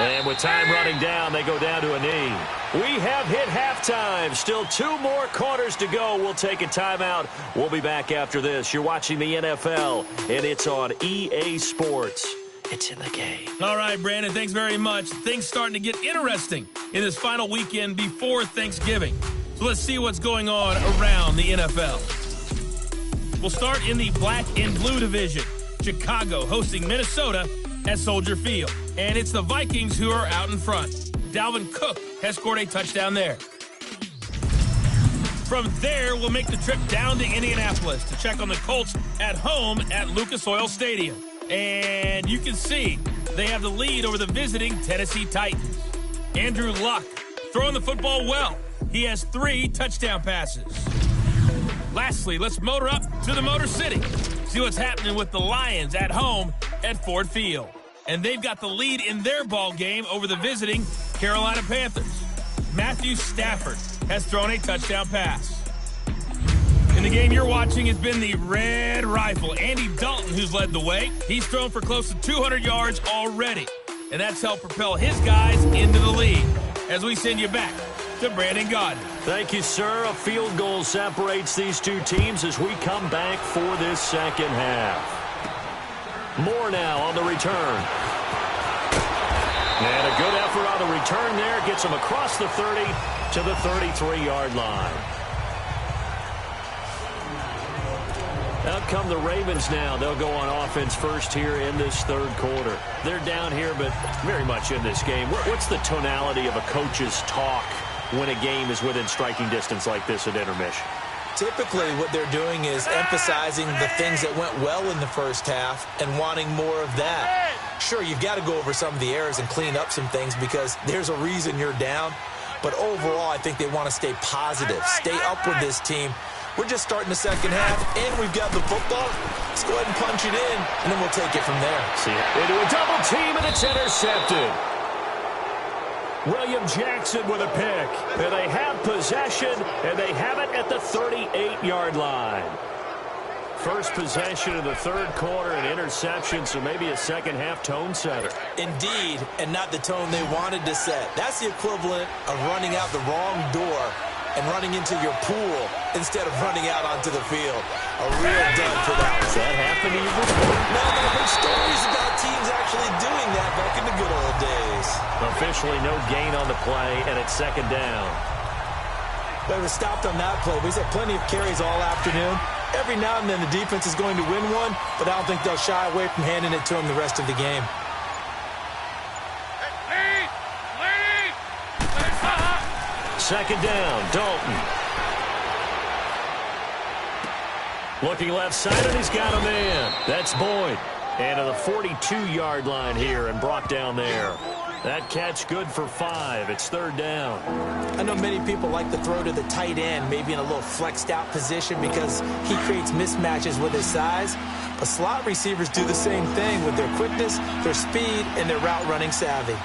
And with time running down, they go down to a knee. We have hit halftime. Still 2 more quarters to go. We'll take a timeout. We'll be back after this. You're watching the NFL, and it's on EA Sports. It's in the game. All right, Brandon, thanks very much. Things starting to get interesting in this final weekend before Thanksgiving. So let's see what's going on around the NFL. We'll start in the black and blue division. Chicago hosting Minnesota at Soldier Field. And it's the Vikings who are out in front. Dalvin Cook has scored a touchdown there. From there, we'll make the trip down to Indianapolis to check on the Colts at home at Lucas Oil Stadium. And you can see they have the lead over the visiting Tennessee Titans. Andrew Luck throwing the football well. He has 3 touchdown passes. Lastly, let's motor up to the Motor City. See what's happening with the Lions at home at Ford Field. And they've got the lead in their ball game over the visiting Carolina Panthers. Matthew Stafford has thrown a touchdown pass. In the game you're watching has been the Red Rifle, Andy Dalton, who's led the way. He's thrown for close to 200 yards already. And that's helped propel his guys into the lead. As we send you back to Brandon Gaudin. Thank you, sir. A field goal separates these 2 teams as we come back for this second half. Moore now on the return. And a good effort on the return there. Gets him across the 30 to the 33-yard line. Now, come the Ravens now. They'll go on offense first here in this third quarter. They're down here, but very much in this game. What's the tonality of a coach's talk when a game is within striking distance like this at intermission? Typically, what they're doing is emphasizing the things that went well in the first half and wanting more of that. Sure, you've got to go over some of the errors and clean up some things because there's a reason you're down. But overall, I think they want to stay positive, stay up with this team. We're just starting the second half, and we've got the football. Let's go ahead and punch it in, and then we'll take it from there. See it into a double team, and it's intercepted. William Jackson with a pick. And they have possession, and they have it at the 38-yard line. First possession of the third quarter, an interception, so maybe a second-half tone setter. Indeed, and not the tone they wanted to set. That's the equivalent of running out the wrong door and running into your pool instead of running out onto the field. A real dud for that one. Does that happen to you before? No, but I've heard stories about teams actually doing that back in the good old days. Officially no gain on the play, and it's second down. They were stopped on that play. We've had plenty of carries all afternoon. Every now and then the defense is going to win one, but I don't think they'll shy away from handing it to them the rest of the game. Second down, Dalton. Looking left side, and he's got a man. That's Boyd. And to the 42-yard line here and brought down there. That catch good for 5. It's third down. I know many people like to throw to the tight end, maybe in a little flexed out position because he creates mismatches with his size. But slot receivers do the same thing with their quickness, their speed, and their route running savvy.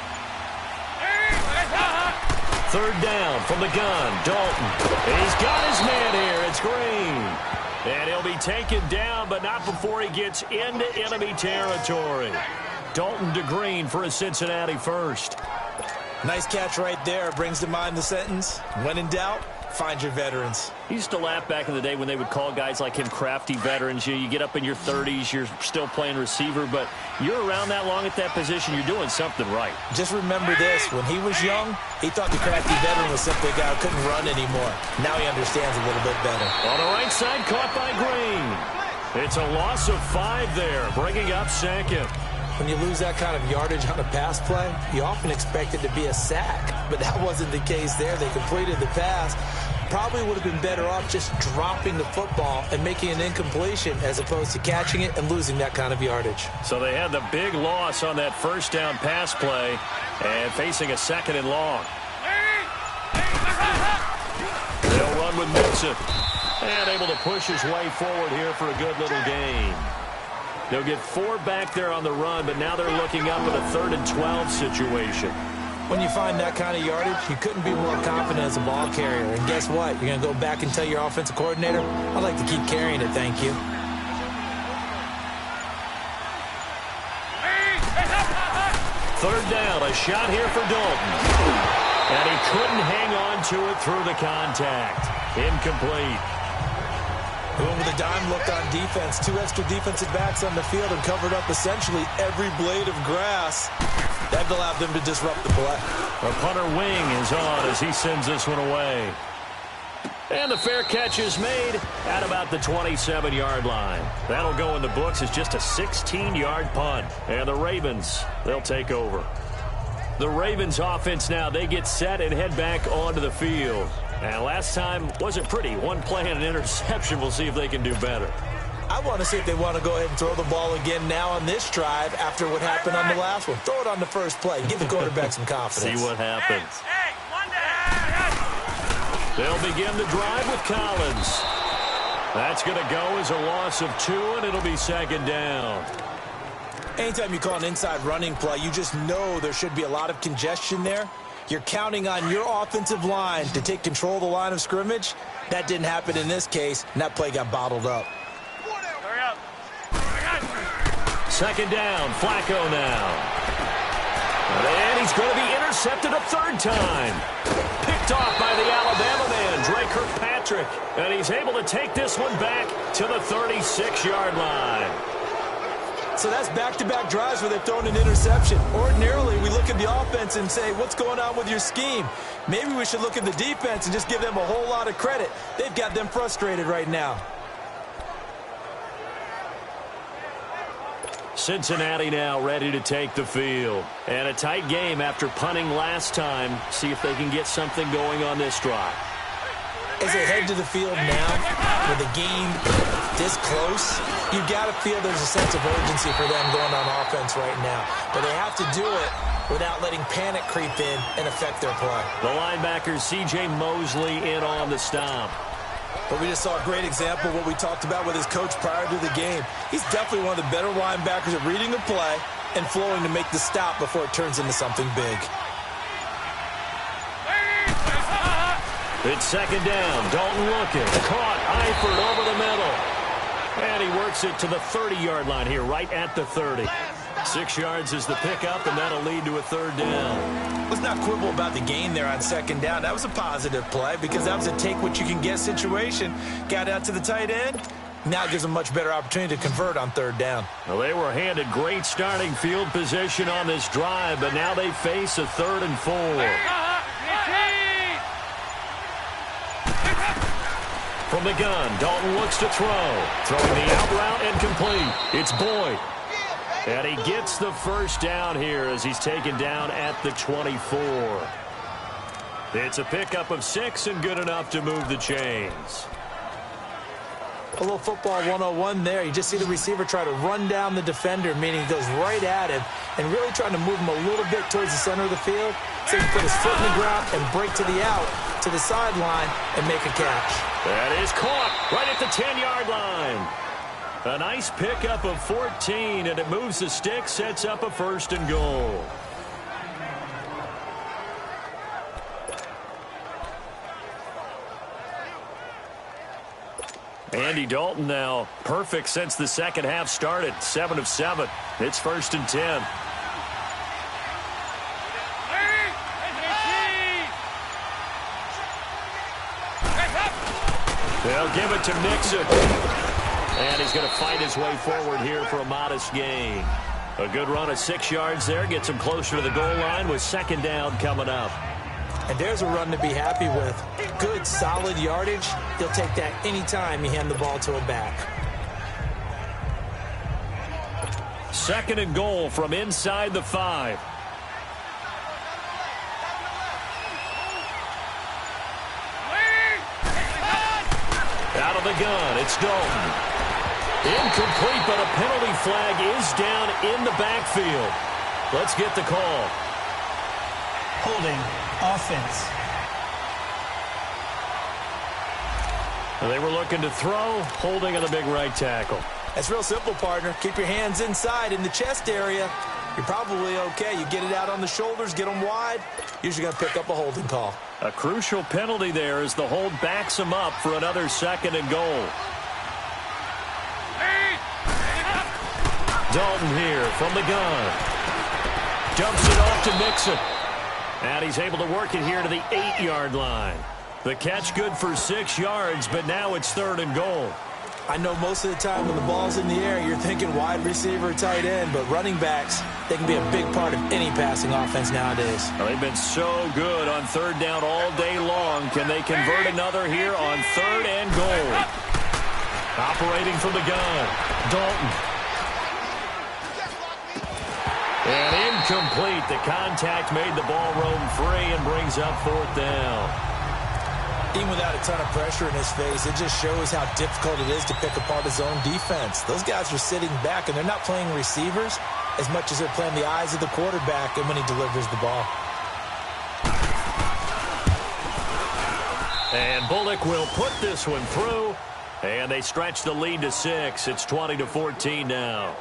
Third down from the gun, Dalton. He's got his man here. It's Green. And he'll be taken down, but not before he gets into enemy territory. Dalton to Green for a Cincinnati first. Nice catch right there. Brings to mind the sentence, when in doubt, find your veterans. He used to laugh back in the day when they would call guys like him crafty veterans. You get up in your 30s, you're still playing receiver, but you're around that long at that position, you're doing something right. Just remember this, when he was young, he thought the crafty veteran was simply a guy who couldn't run anymore. Now he understands a little bit better. On the right side, caught by Green. It's a loss of 5 there, bringing up second. When you lose that kind of yardage on a pass play, you often expect it to be a sack. But that wasn't the case there. They completed the pass. Probably would have been better off just dropping the football and making an incompletion as opposed to catching it and losing that kind of yardage. So they had the big loss on that first down pass play and facing a second and long. They'll run with Mixon. And able to push his way forward here for a good little gain. They'll get 4 back there on the run, but now they're looking up at a 3rd and 12 situation. When you find that kind of yardage, you couldn't be more confident as a ball carrier. And guess what? You're going to go back and tell your offensive coordinator, I'd like to keep carrying it, thank you. Third down, a shot here for Dalton. And he couldn't hang on to it through the contact. Incomplete. Going with a dime look on defense. 2 extra defensive backs on the field and covered up essentially every blade of grass. That allowed them to disrupt the play. The punter wing is on as he sends this one away. And the fair catch is made at about the 27-yard line. That'll go in the books as just a 16-yard punt. And the Ravens, they'll take over. The Ravens offense now, they get set and head back onto the field. And last time wasn't pretty. 1 play and an interception. We'll see if they can do better. I want to see if they want to go ahead and throw the ball again now on this drive after what happened on the last one. Throw it on the first play. Give the quarterback some confidence. See what happens. They'll begin the drive with Collins. That's going to go as a loss of 2, and it'll be second down. Anytime you call an inside running play, you just know there should be a lot of congestion there. You're counting on your offensive line to take control of the line of scrimmage. That didn't happen in this case, and that play got bottled up. Second down, Flacco now. And he's going to be intercepted a 3rd time. Picked off by the Alabama man, Dre Kirkpatrick. And he's able to take this one back to the 36-yard line. So that's back-to-back drives where they've thrown an interception. Ordinarily, we look at the offense and say, what's going on with your scheme? Maybe we should look at the defense and just give them a whole lot of credit. They've got them frustrated right now. Cincinnati now ready to take the field. And a tight game after punting last time. See if they can get something going on this drive. As they head to the field now, with the game this close, you've got to feel there's a sense of urgency for them going on offense right now. But they have to do it without letting panic creep in and affect their play. The linebacker, C.J. Mosley, in on the stop. But we just saw a great example of what we talked about with his coach prior to the game. He's definitely one of the better linebackers at reading the play and flowing to make the stop before it turns into something big. It's second down. Dalton looking. Caught. Eifert over the middle. And he works it to the 30-yard line here, right at the 30. 6 yards is the pickup, and that'll lead to a third down. Let's not quibble about the gain there on second down. That was a positive play because that was a take-what-you-can-get situation. Got out to the tight end. Now it gives them much better opportunity to convert on third down. Well, they were handed great starting field position on this drive, but now they face a 3rd and 4. From the gun, Dalton looks to throw. Throwing the out route and complete. It's Boyd. And he gets the first down here as he's taken down at the 24. It's a pickup of 6 and good enough to move the chains. A little football 101 there. You just see the receiver try to run down the defender, meaning he goes right at him and really trying to move him a little bit towards the center of the field so he can put his foot in the ground and break to the out, to the sideline, and make a catch. That is caught right at the 10-yard line. A nice pickup of 14, and it moves the stick, sets up a 1st and goal. Andy Dalton now perfect since the second half started. 7 of 7. It's 1st and 10. They'll give it to Mixon. And he's going to fight his way forward here for a modest gain. A good run of 6 yards there. Gets him closer to the goal line with second down coming up. And there's a run to be happy with. Good, solid yardage. He'll take that anytime you hand the ball to a back. 2nd and goal from inside the 5. Out of the gun, it's Dalton. Incomplete, but a penalty flag is down in the backfield. Let's get the call. Holding offense. They were looking to throw, holding on the big right tackle. That's real simple, partner. Keep your hands inside in the chest area. You're probably okay. You get it out on the shoulders, get them wide. Usually going to pick up a holding call. A crucial penalty there as the hold backs him up for another 2nd and goal. Dalton here from the gun. Dumps it off to Mixon. And he's able to work it here to the 8-yard line. The catch good for 6 yards, but now it's 3rd and goal. I know most of the time when the ball's in the air, you're thinking wide receiver, tight end, but running backs, they can be a big part of any passing offense nowadays. Well, they've been so good on 3rd down all day long. Can they convert another here on 3rd and goal? Operating from the gun, Dalton. And incomplete. The contact made the ball roam free and brings up 4th down. Even without a ton of pressure in his face, it just shows how difficult it is to pick apart his own defense. Those guys are sitting back, and they're not playing receivers as much as they're playing the eyes of the quarterback and when he delivers the ball. And Bullock will put this one through, and they stretch the lead to 6. It's 20-14 now.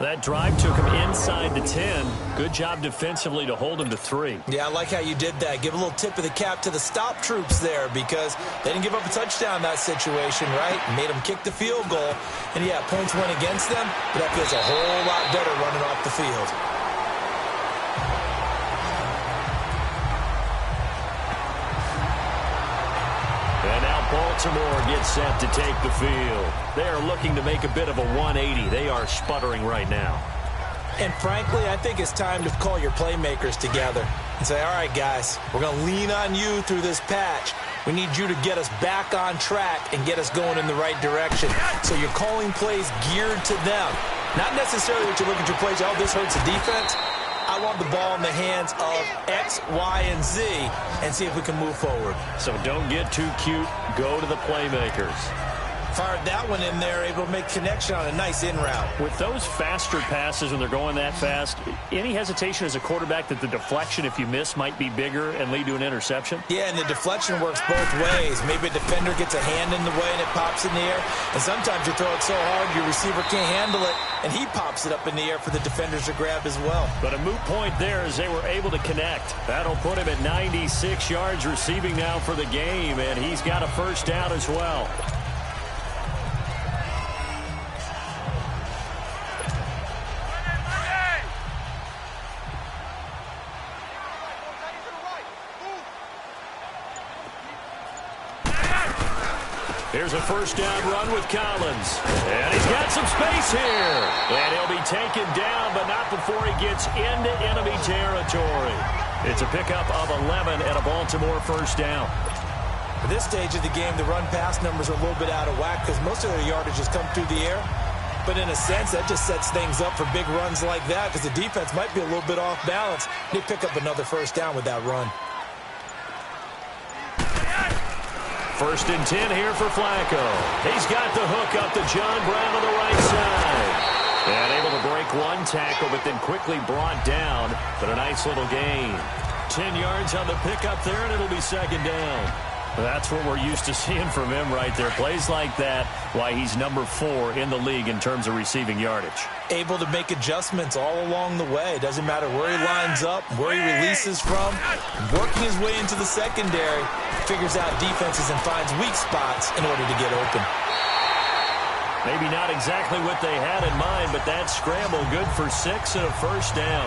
That drive took him inside the 10. Good job defensively to hold him to 3. Yeah, I like how you did that. Give a little tip of the cap to the stop troops there because they didn't give up a touchdown in that situation, right? Made them kick the field goal. And, yeah, points went against them, but that feels a whole lot better running off the field. And now Baltimore gets set to take the field. They are looking to make a bit of a 180. They are sputtering right now. And frankly, I think it's time to call your playmakers together and say, all right, guys, we're going to lean on you through this patch. We need you to get us back on track and get us going in the right direction. So you're calling plays geared to them. Not necessarily what you look at your plays, oh, this hurts the defense. I want the ball in the hands of X, Y, and Z and see if we can move forward. So don't get too cute. Go to the playmakers. Fired that one in there, able to make connection on a nice in route. With those faster passes when they're going that fast, any hesitation as a quarterback that the deflection, if you miss, might be bigger and lead to an interception? Yeah, and the deflection works both ways. Maybe a defender gets a hand in the way and it pops in the air. And sometimes you throw it so hard your receiver can't handle it, and he pops it up in the air for the defenders to grab as well. But a moot point there as they were able to connect. That'll put him at 96 yards receiving now for the game, and he's got a first down as well. Here's a first down run with Collins. And he's got some space here. And he'll be taken down, but not before he gets into enemy territory. It's a pickup of 11 and a Baltimore first down. At this stage of the game, the run-pass numbers are a little bit out of whack because most of their yardage has come through the air. But in a sense, that just sets things up for big runs like that because the defense might be a little bit off balance. They pick up another first down with that run. First and 10 here for Flacco. He's got the hook up to John Brown on the right side. And able to break one tackle, but then quickly brought down. But a nice little gain. 10 yards on the pickup there, and it'll be second down. That's what we're used to seeing from him right there. Plays like that, why he's number 4 in the league in terms of receiving yardage. Able to make adjustments all along the way. Doesn't matter where he lines up, where he releases from. Working his way into the secondary, figures out defenses and finds weak spots in order to get open. Maybe not exactly what they had in mind, but that scramble good for 6 and a first down.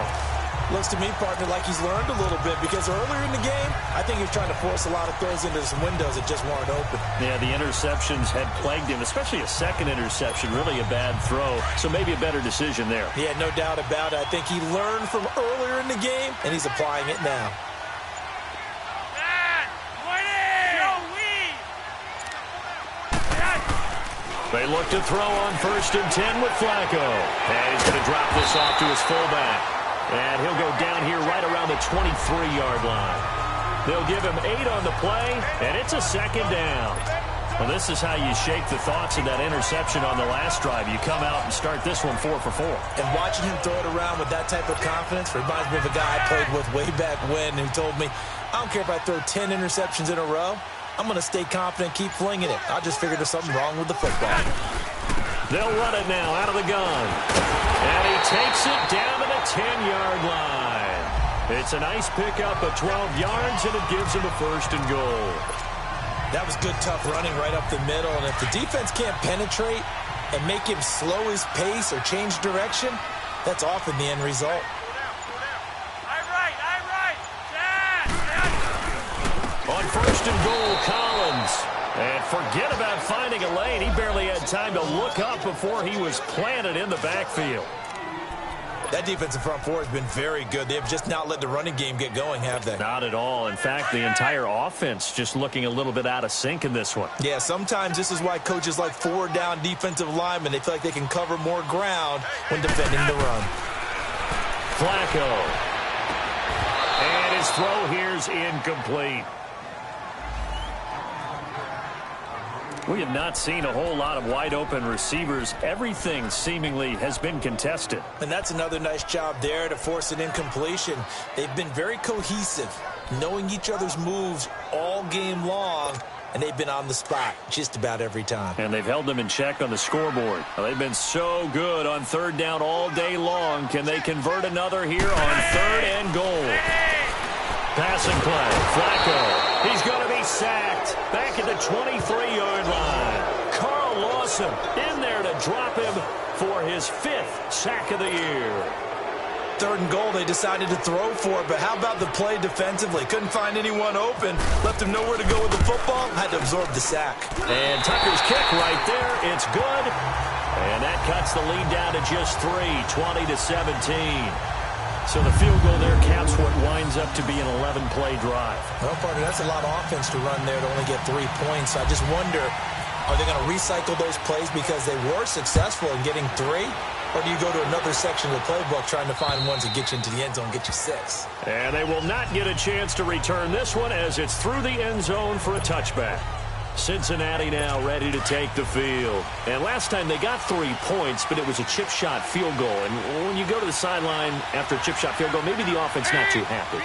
Looks to me, partner, like he's learned a little bit because earlier in the game, I think he was trying to force a lot of throws into some windows that just weren't open. Yeah, the interceptions had plagued him, especially a second interception, really a bad throw. So maybe a better decision there. Yeah, no doubt about it. I think he learned from earlier in the game, and he's applying it now. They look to throw on first and 10 with Flacco. And he's going to drop this off to his fullback. And he'll go down here right around the 23-yard line. They'll give him 8 on the play, and it's a second down. Well, this is how you shake the thoughts of that interception on the last drive. You come out and start this one 4 for 4. And watching him throw it around with that type of confidence reminds me of a guy I played with way back when who told me, I don't care if I throw 10 interceptions in a row. I'm going to stay confident, keep flinging it. I just figured there's something wrong with the football. They'll run it now out of the gun. And he takes it down to the 10-yard line. It's a nice pickup of 12 yards, and it gives him a first and goal. That was good, tough running right up the middle. And if the defense can't penetrate and make him slow his pace or change direction, that's often the end result. On first and goal, Collins. And forget about finding a lane. He barely had time to look up before he was planted in the backfield. That defensive front four has been very good. They have just not let the running game get going, have they? Not at all. In fact, the entire offense just looking a little bit out of sync in this one. Yeah, sometimes this is why coaches like forward-down defensive linemen, they feel like they can cover more ground when defending the run. Flacco. And his throw here's incomplete. We have not seen a whole lot of wide-open receivers. Everything seemingly has been contested. And that's another nice job there to force an incompletion. They've been very cohesive, knowing each other's moves all game long, and they've been on the spot just about every time. And they've held them in check on the scoreboard. They've been so good on third down all day long. Can they convert another here on third and goal? Passing play. Flacco. He's going to be sacked. Back at the 23-yard line. Carl Lawson in there to drop him for his 5th sack of the year. Third and goal, they decided to throw for it, but how about the play defensively? Couldn't find anyone open. Left him nowhere to go with the football. Had to absorb the sack. And Tucker's kick right there. It's good. And that cuts the lead down to just 3, 20-17. So the field goal there caps what winds up to be an 11-play drive. Well, partner, that's a lot of offense to run there to only get 3 points. I just wonder Are they going to recycle those plays because they were successful in getting 3? Or do you go to another section of the playbook trying to find ones that get you into the end zone, get you 6? And they will not get a chance to return this one as it's through the end zone for a touchback. Cincinnati now ready to take the field. And last time they got 3 points, but it was a chip shot field goal. And when you go to the sideline after a chip shot field goal, maybe the offense not too happy.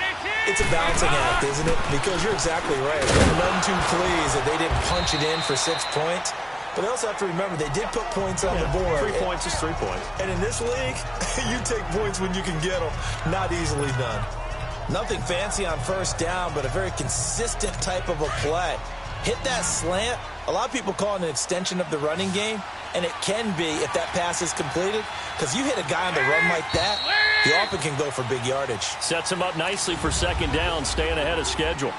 It's a balancing act, isn't it? Because you're exactly right. They're none too pleased that they didn't punch it in for 6 points. But they also have to remember they did put points on the board. 3 points is 3 points. And in this league, you take points when you can get them. Not easily done. Nothing fancy on first down, but a very consistent type of a play. Hit that slant. A lot of people call it an extension of the running game, and it can be if that pass is completed, because you hit a guy on the run like that, he often can go for big yardage. Sets him up nicely for second down, staying ahead of schedule.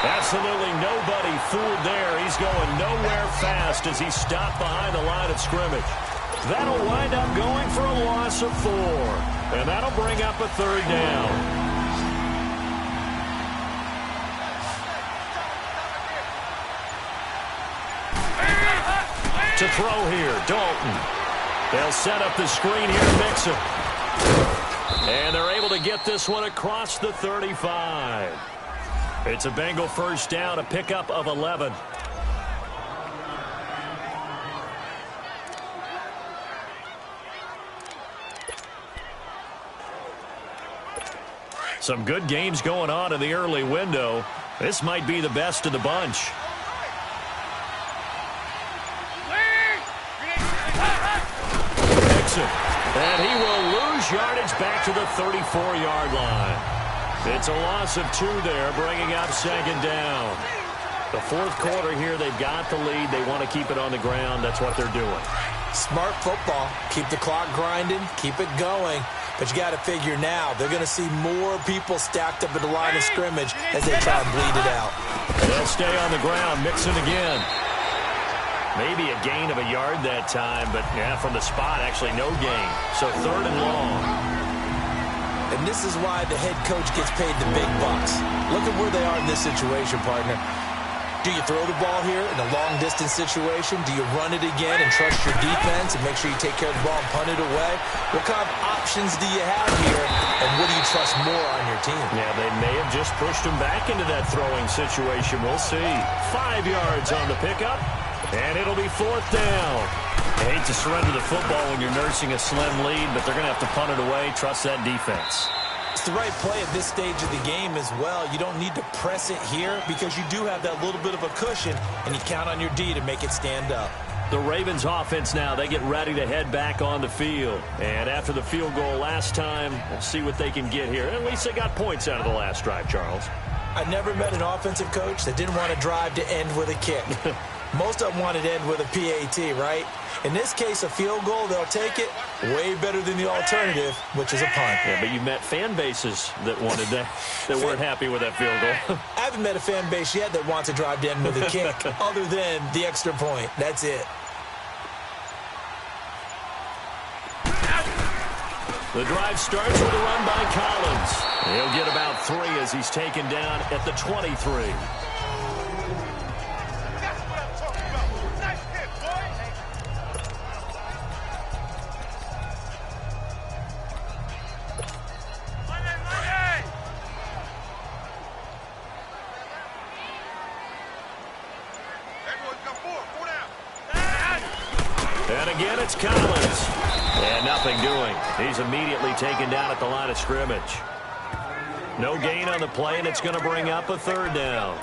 Absolutely nobody fooled there. He's going nowhere fast as he's stopped behind the line of scrimmage. That'll wind up going for a loss of 4. And that'll bring up a third down. To throw here, Dalton. They'll set up the screen here, Mixon. And they're able to get this one across the 35. It's a Bengal first down, a pickup of 11. Some good games going on in the early window. This might be the best of the bunch. Mixon. And he will lose yardage back to the 34-yard line. It's a loss of 2 there, bringing up second down. The fourth quarter here, they've got the lead. They want to keep it on the ground. That's what they're doing. Smart football. Keep the clock grinding. Keep it going. But you got to figure now, they're going to see more people stacked up at the line of scrimmage as they try and bleed it out. They'll stay on the ground. Mixon again. Maybe a gain of a yard that time, but yeah, from the spot, actually no gain. So 3rd and long. And this is why the head coach gets paid the big bucks. Look at where they are in this situation, partner. Do you throw the ball here in a long-distance situation? Do you run it again and trust your defense and make sure you take care of the ball and punt it away? What kind of options do you have here, and what do you trust more on your team? Yeah, they may have just pushed him back into that throwing situation. We'll see. 5 yards on the pickup, and it'll be 4th down. I hate to surrender the football when you're nursing a slim lead, but they're going to have to punt it away. Trust that defense. It's the right play at this stage of the game as well. You don't need to press it here because you do have that little bit of a cushion, and you count on your D to make it stand up. The Ravens offense now, they get ready to head back on the field. And after the field goal last time, we'll see what they can get here. At least they got points out of the last drive, Charles. I never met an offensive coach that didn't want to drive to end with a kick. Most of them wanted to end with a PAT, right? In this case, a field goal, they'll take it. Way better than the alternative, which is a punt. Yeah, but you met fan bases that wanted that, that weren't happy with that field goal. I haven't met a fan base yet that wants to drive to end with a kick other than the extra point. That's it. The drive starts with a run by Collins. He'll get about 3 as he's taken down at the 23. And again, it's Collins. And nothing doing. He's immediately taken down at the line of scrimmage. No gain on the play, and it's going to bring up a 3rd down.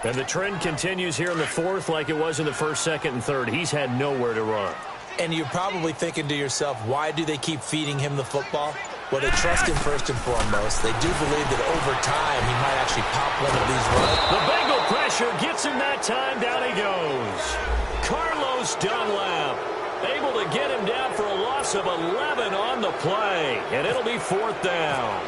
And the trend continues here in the 4th like it was in the 1st, 2nd, and 3rd. He's had nowhere to run. And you're probably thinking to yourself, why do they keep feeding him the football? Well, they trust him first and foremost. They do believe that over time he might actually pop one of these runs. The Bengal pressure gets him that time. Down he goes. Carlos Dunlap able to get him down for a loss loss of 11 on the play, and it'll be 4th down.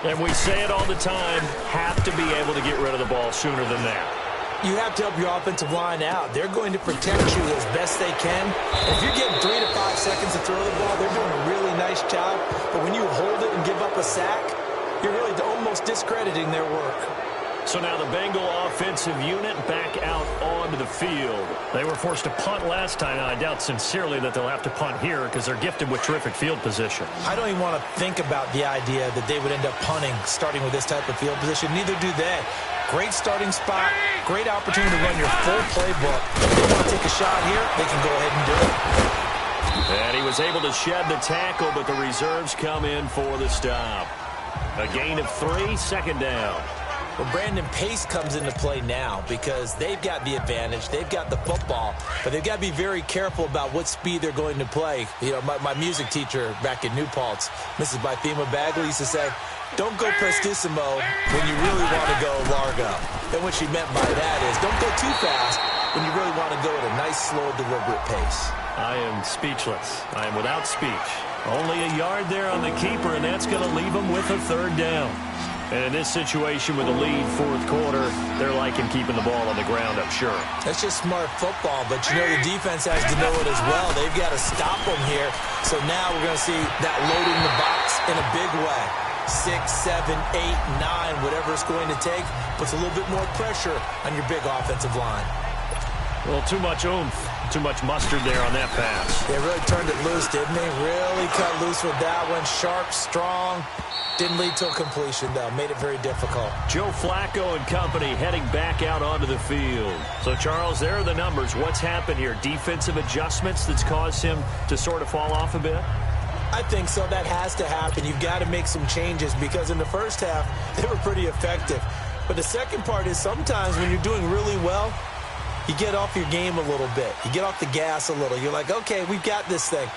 And we say it all the time, have to be able to get rid of the ball sooner than that. You have to help your offensive line out. They're going to protect you as best they can. And if you're getting 3 to 5 seconds to throw the ball, they're doing a really nice job. But when you hold it and give up a sack, you're really almost discrediting their work. So now the Bengal offensive unit back out onto the field. They were forced to punt last time. I doubt sincerely that they'll have to punt here because they're gifted with terrific field position. I don't even want to think about the idea that they would end up punting starting with this type of field position. Neither do they. Great starting spot, great opportunity to run your full playbook. If they want to take a shot here, they can go ahead and do it. And he was able to shed the tackle, but the reserves come in for the stop. A gain of 3, 2nd down. Well, Brandon, pace comes into play now because they've got the advantage. They've got the football, but they've got to be very careful about what speed they're going to play. You know, my music teacher back in New Paltz, Mrs. Bythema Bagley, used to say, don't go prestissimo when you really want to go largo. And what she meant by that is don't go too fast when you really want to go at a nice, slow, deliberate pace. I am speechless. I am without speech. Only a yard there on the keeper, and that's going to leave them with a 3rd down. And in this situation with a lead 4th quarter, they're liking keeping the ball on the ground, I'm sure. That's just smart football, but you know the defense has to know it as well. They've got to stop them here. So now we're going to see that loading the box in a big way. 6, 7, 8, 9, whatever it's going to take, puts a little bit more pressure on your big offensive line. Well, too much oomph, too much mustard there on that pass. They really turned it loose, didn't they? Really cut loose with that one. Sharp, strong. Didn't lead to a completion, though. Made it very difficult. Joe Flacco and company heading back out onto the field. So, Charles, there are the numbers. What's happened here? Defensive adjustments that's caused him to sort of fall off a bit? I think so. That has to happen. You've got to make some changes because in the first half, they were pretty effective. But the second part is sometimes when you're doing really well, you get off your game a little bit. You get off the gas a little. You're like, okay, we've got this thing.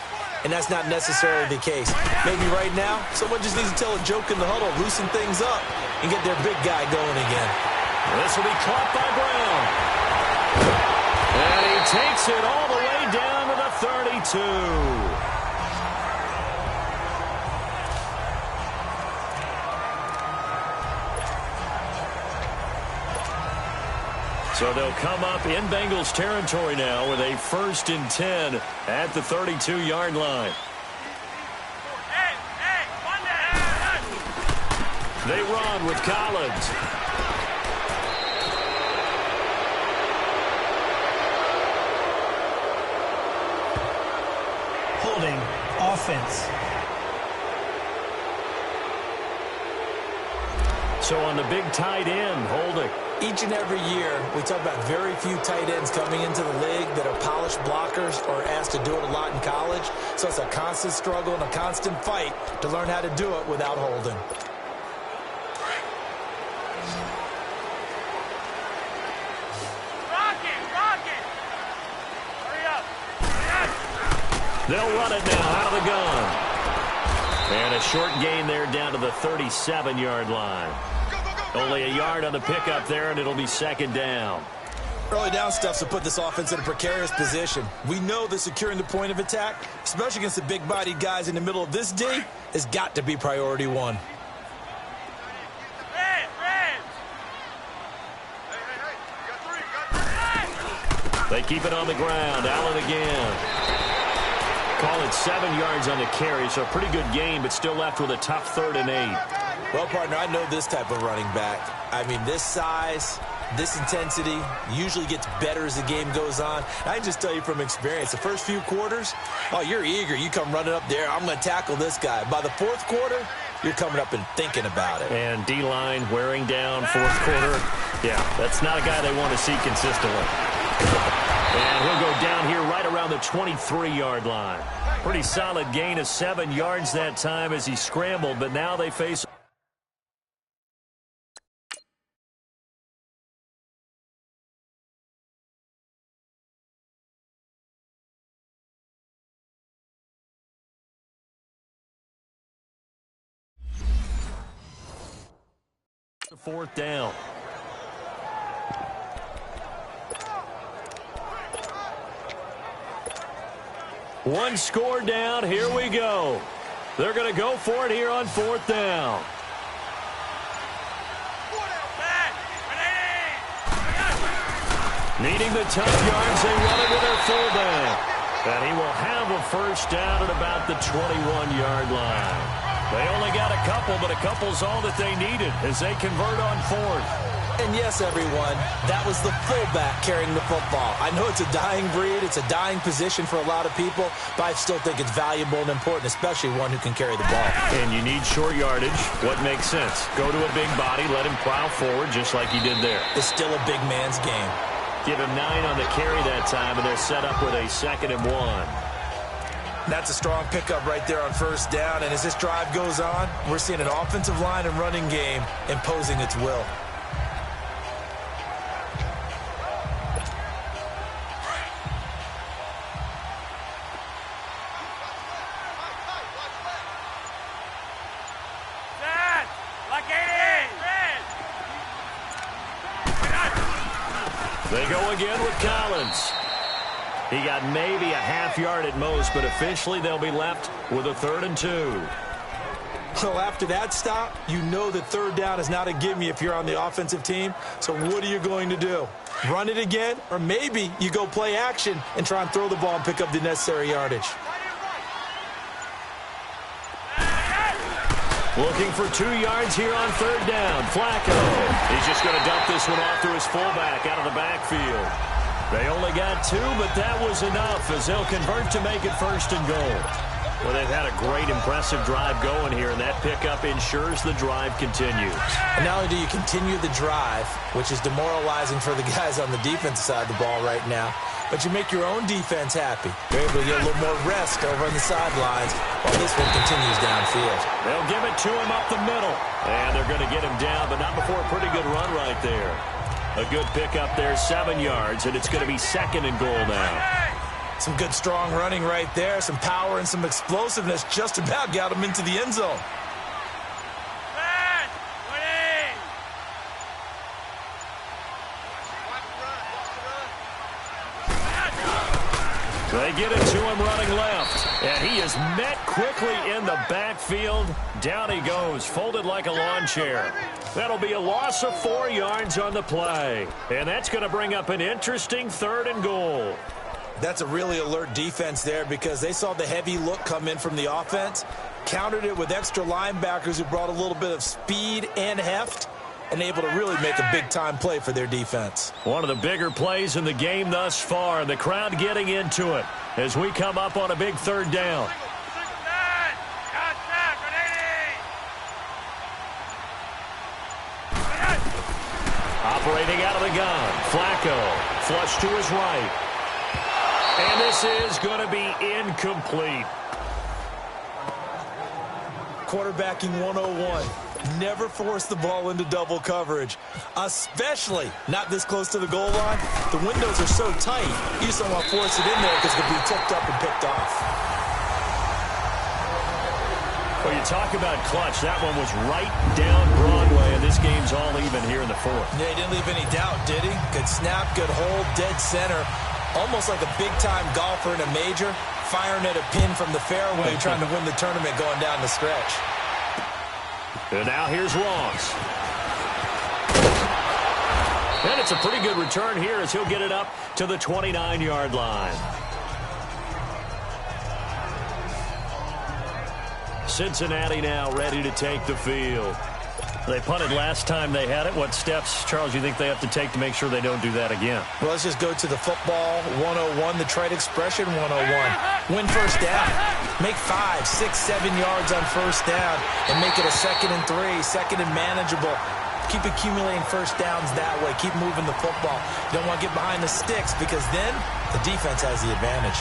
And that's not necessarily the case. Maybe right now, someone just needs to tell a joke in the huddle, loosen things up, and get their big guy going again. This will be caught by Brown. And he takes it all the way down to the 32. So they'll come up in Bengals territory now with a 1st and 10 at the 32-yard line. They run with Collins. Holding offense. So on the big tight end, holding. Each and every year, we talk about very few tight ends coming into the league that are polished blockers or asked to do it a lot in college. So it's a constant struggle and a constant fight to learn how to do it without holding. Hurry up. They'll run it now out of the gun. And a short gain there down to the 37-yard line. Only a yard on the pickup there, and it'll be 2nd down. Early down stuff to put this offense in a precarious position. We know that securing the point of attack, especially against the big-bodied guys in the middle of this D, has got to be priority 1. They keep it on the ground. Allen again. Call it 7 yards on the carry, so a pretty good game, but still left with a tough 3rd and 8. Well, partner, I know this type of running back. I mean, this size, this intensity usually gets better as the game goes on. I can just tell you from experience, the first few quarters, oh, you're eager. You come running up there, I'm going to tackle this guy. By the 4th quarter, you're coming up and thinking about it. And D-line wearing down 4th quarter. Yeah, that's not a guy they want to see consistently. And he'll go down here right around the 23-yard line. Pretty solid gain of 7 yards that time as he scrambled, but now they face... Fourth down. One score down. Here we go. They're going to go for it here on 4th down. Needing the tough yards, they run it to their fullback. And he will have a first down at about the 21-yard line. They only got a couple, but a couple's all that they needed as they convert on 4th. And yes, everyone, that was the fullback carrying the football. I know it's a dying breed, it's a dying position for a lot of people, but I still think it's valuable and important, especially one who can carry the ball. And you need short yardage. What makes sense? Go to a big body, let him plow forward just like he did there. It's still a big man's game. Give him 9 on the carry that time, and they're set up with a 2nd and 1. That's a strong pickup right there on first down, and as this drive goes on, we're seeing an offensive line and running game imposing its will. They go again with Collins. He got maybe a half yard at most, but officially they'll be left with a 3rd and 2. Well, after that stop, you know that 3rd down is not a gimme if you're on the offensive team. So what are you going to do? Run it again? Or maybe you go play action and try and throw the ball and pick up the necessary yardage. Looking for 2 yards here on 3rd down. Flacco. He's just going to dump this one off to his fullback out of the backfield. They only got 2, but that was enough as they'll convert to make it 1st and goal. Well, they've had a great, impressive drive going here, and that pickup ensures the drive continues. And not only do you continue the drive, which is demoralizing for the guys on the defensive side of the ball right now, but you make your own defense happy. You're able to get a little more rest over on the sidelines while this one continues downfield. They'll give it to him up the middle. And they're going to get him down, but not before a pretty good run right there. A good pickup there, 7 yards, and it's going to be 2nd and goal now. Some good, strong running right there. Some power and some explosiveness just about got him into the end zone. They get it to him running left. And he is met quickly in the backfield. Down he goes, folded like a lawn chair. That'll be a loss of 4 yards on the play. And that's going to bring up an interesting 3rd and goal. That's a really alert defense there because they saw the heavy look come in from the offense, countered it with extra linebackers who brought a little bit of speed and heft, and able to really make a big-time play for their defense. One of the bigger plays in the game thus far, and the crowd getting into it as we come up on a big 3rd down. Operating out of the gun, Flacco, flush to his right. And this is going to be incomplete. Quarterbacking 101. Never force the ball into double coverage, especially not this close to the goal line. The windows are so tight, you just don't want to force it in there because it could be tipped up and picked off. Well, you talk about clutch. That one was right down Broadway, and this game's all even here in the 4th. Yeah, he didn't leave any doubt, did he? Good snap, good hold, dead center. Almost like a big-time golfer in a major, firing at a pin from the fairway, trying to win the tournament going down the stretch. And now here's Ross. And it's a pretty good return here as he'll get it up to the 29-yard line. Cincinnati now ready to take the field. They punted last time they had it. What steps, Charles, you think they have to take to make sure they don't do that again? Well, let's just go to the football 101, the trade expression 101. Win first down. Make 5, 6, 7 yards on first down and make it a 2nd and 3, 2nd and manageable. Keep accumulating first downs that way. Keep moving the football. You don't want to get behind the sticks because then the defense has the advantage.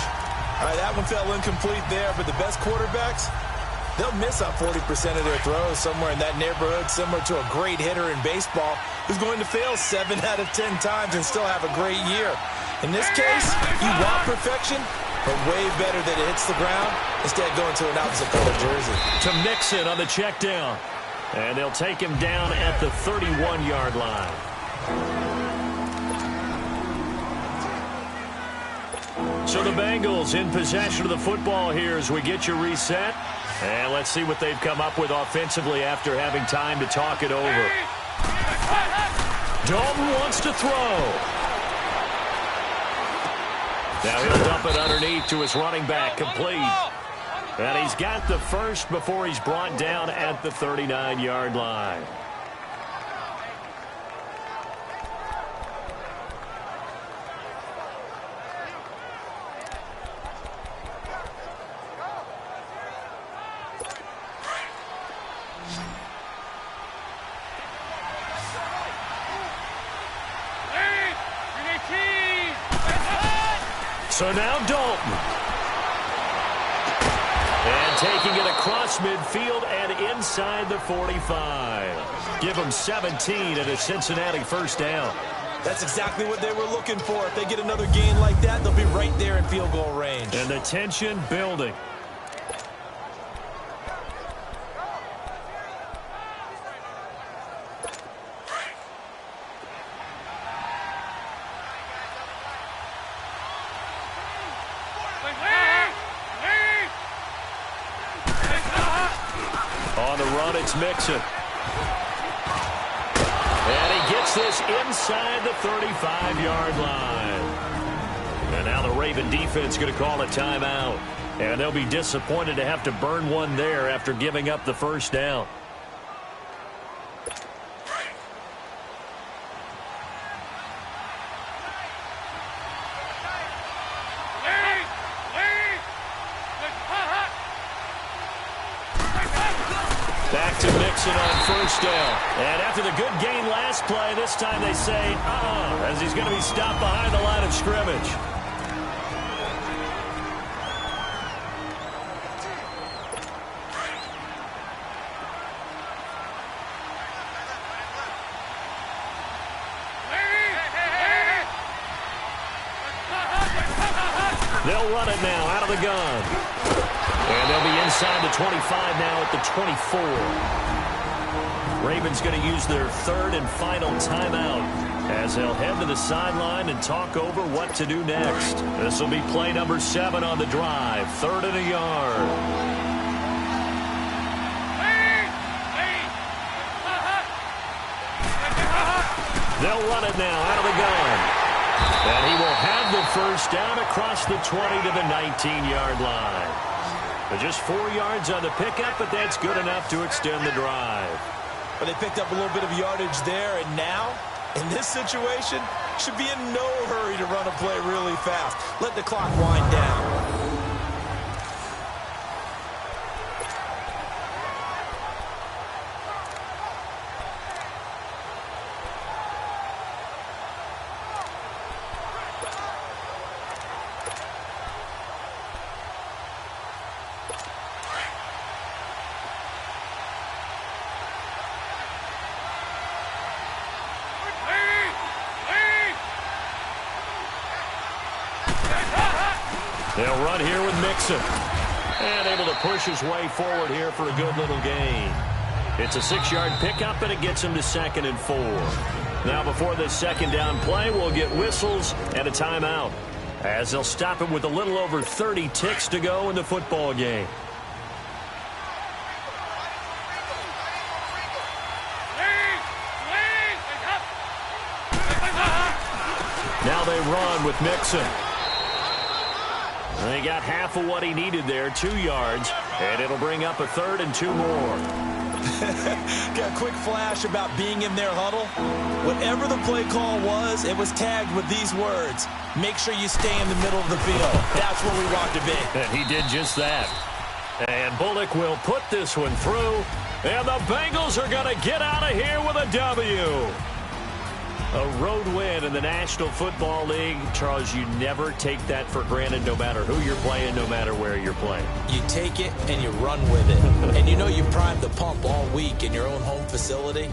All right, that one fell incomplete there, but the best quarterbacks, they'll miss on 40% of their throws somewhere in that neighborhood, similar to a great hitter in baseball who's going to fail 7 out of 10 times and still have a great year. In this case, you want perfection, but way better that it hits the ground instead of going to an opposite color jersey. To Mixon on the check down. And they'll take him down at the 31-yard line. So the Bengals in possession of the football here as we get you reset. And let's see what they've come up with offensively after having time to talk it over. Dalton wants to throw. Now he'll dump it underneath to his running back, complete. And he's got the first before he's brought down at the 39-yard line. So now Dalton. And taking it across midfield and inside the 45. Give them 17 and a Cincinnati first down. That's exactly what they were looking for. If they get another gain like that, they'll be right there in field goal range. And the tension building. On the run, it's Mixon. And he gets this inside the 35-yard line. And now the Raven defense going to call a timeout. And they'll be disappointed to have to burn one there after giving up the first down. Back to Mixon on first down. And after the good gain last play, this time they say, as he's going to be stopped behind the line of scrimmage. They'll run it now out of the gun. And they'll be inside the 25 now at the 24. Ravens going to use their third and final timeout as they'll head to the sideline and talk over what to do next. This will be play number 7 on the drive. 3rd and a yard. They'll run it now out of the gun. And he will have the first down across the 20 to the 19-yard line. Just 4 yards on the pickup, but that's good enough to extend the drive. But they picked up a little bit of yardage there, and now, in this situation, should be in no hurry to run a play really fast. Let the clock wind down. They'll run here with Mixon. And able to push his way forward here for a good little gain. It's a 6-yard pickup, and it gets him to 2nd and 4. Now before this second down play, we'll get whistles and a timeout, as they'll stop him with a little over 30 ticks to go in the football game. Now they run with Mixon. They got half of what he needed there, 2 yards, and it'll bring up a 3rd and 2 more. Got a quick flash about being in their huddle. Whatever the play call was, it was tagged with these words: make sure you stay in the middle of the field. That's where we want to be. And he did just that. And Bullock will put this one through, and the Bengals are going to get out of here with a W. A road win in the National Football League. Charles, you never take that for granted, no matter who you're playing, no matter where you're playing. You take it and you run with it. And you know you primed the pump all week in your own home facility.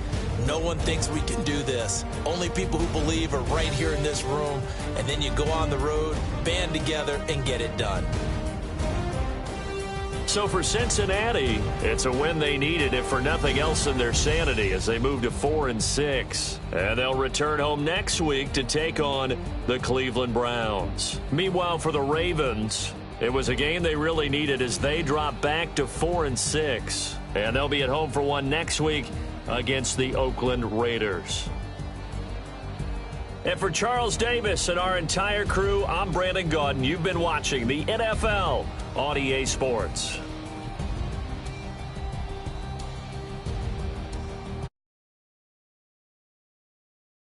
No one thinks we can do this. Only people who believe are right here in this room. And then you go on the road, band together, and get it done. So for Cincinnati, it's a win they needed, if for nothing else in their sanity, as they move to 4-6. And they'll return home next week to take on the Cleveland Browns. Meanwhile, for the Ravens, it was a game they really needed as they drop back to 4-6. And they'll be at home for one next week against the Oakland Raiders. And for Charles Davis and our entire crew, I'm Brandon Gaudin. You've been watching the NFL on EA Sports.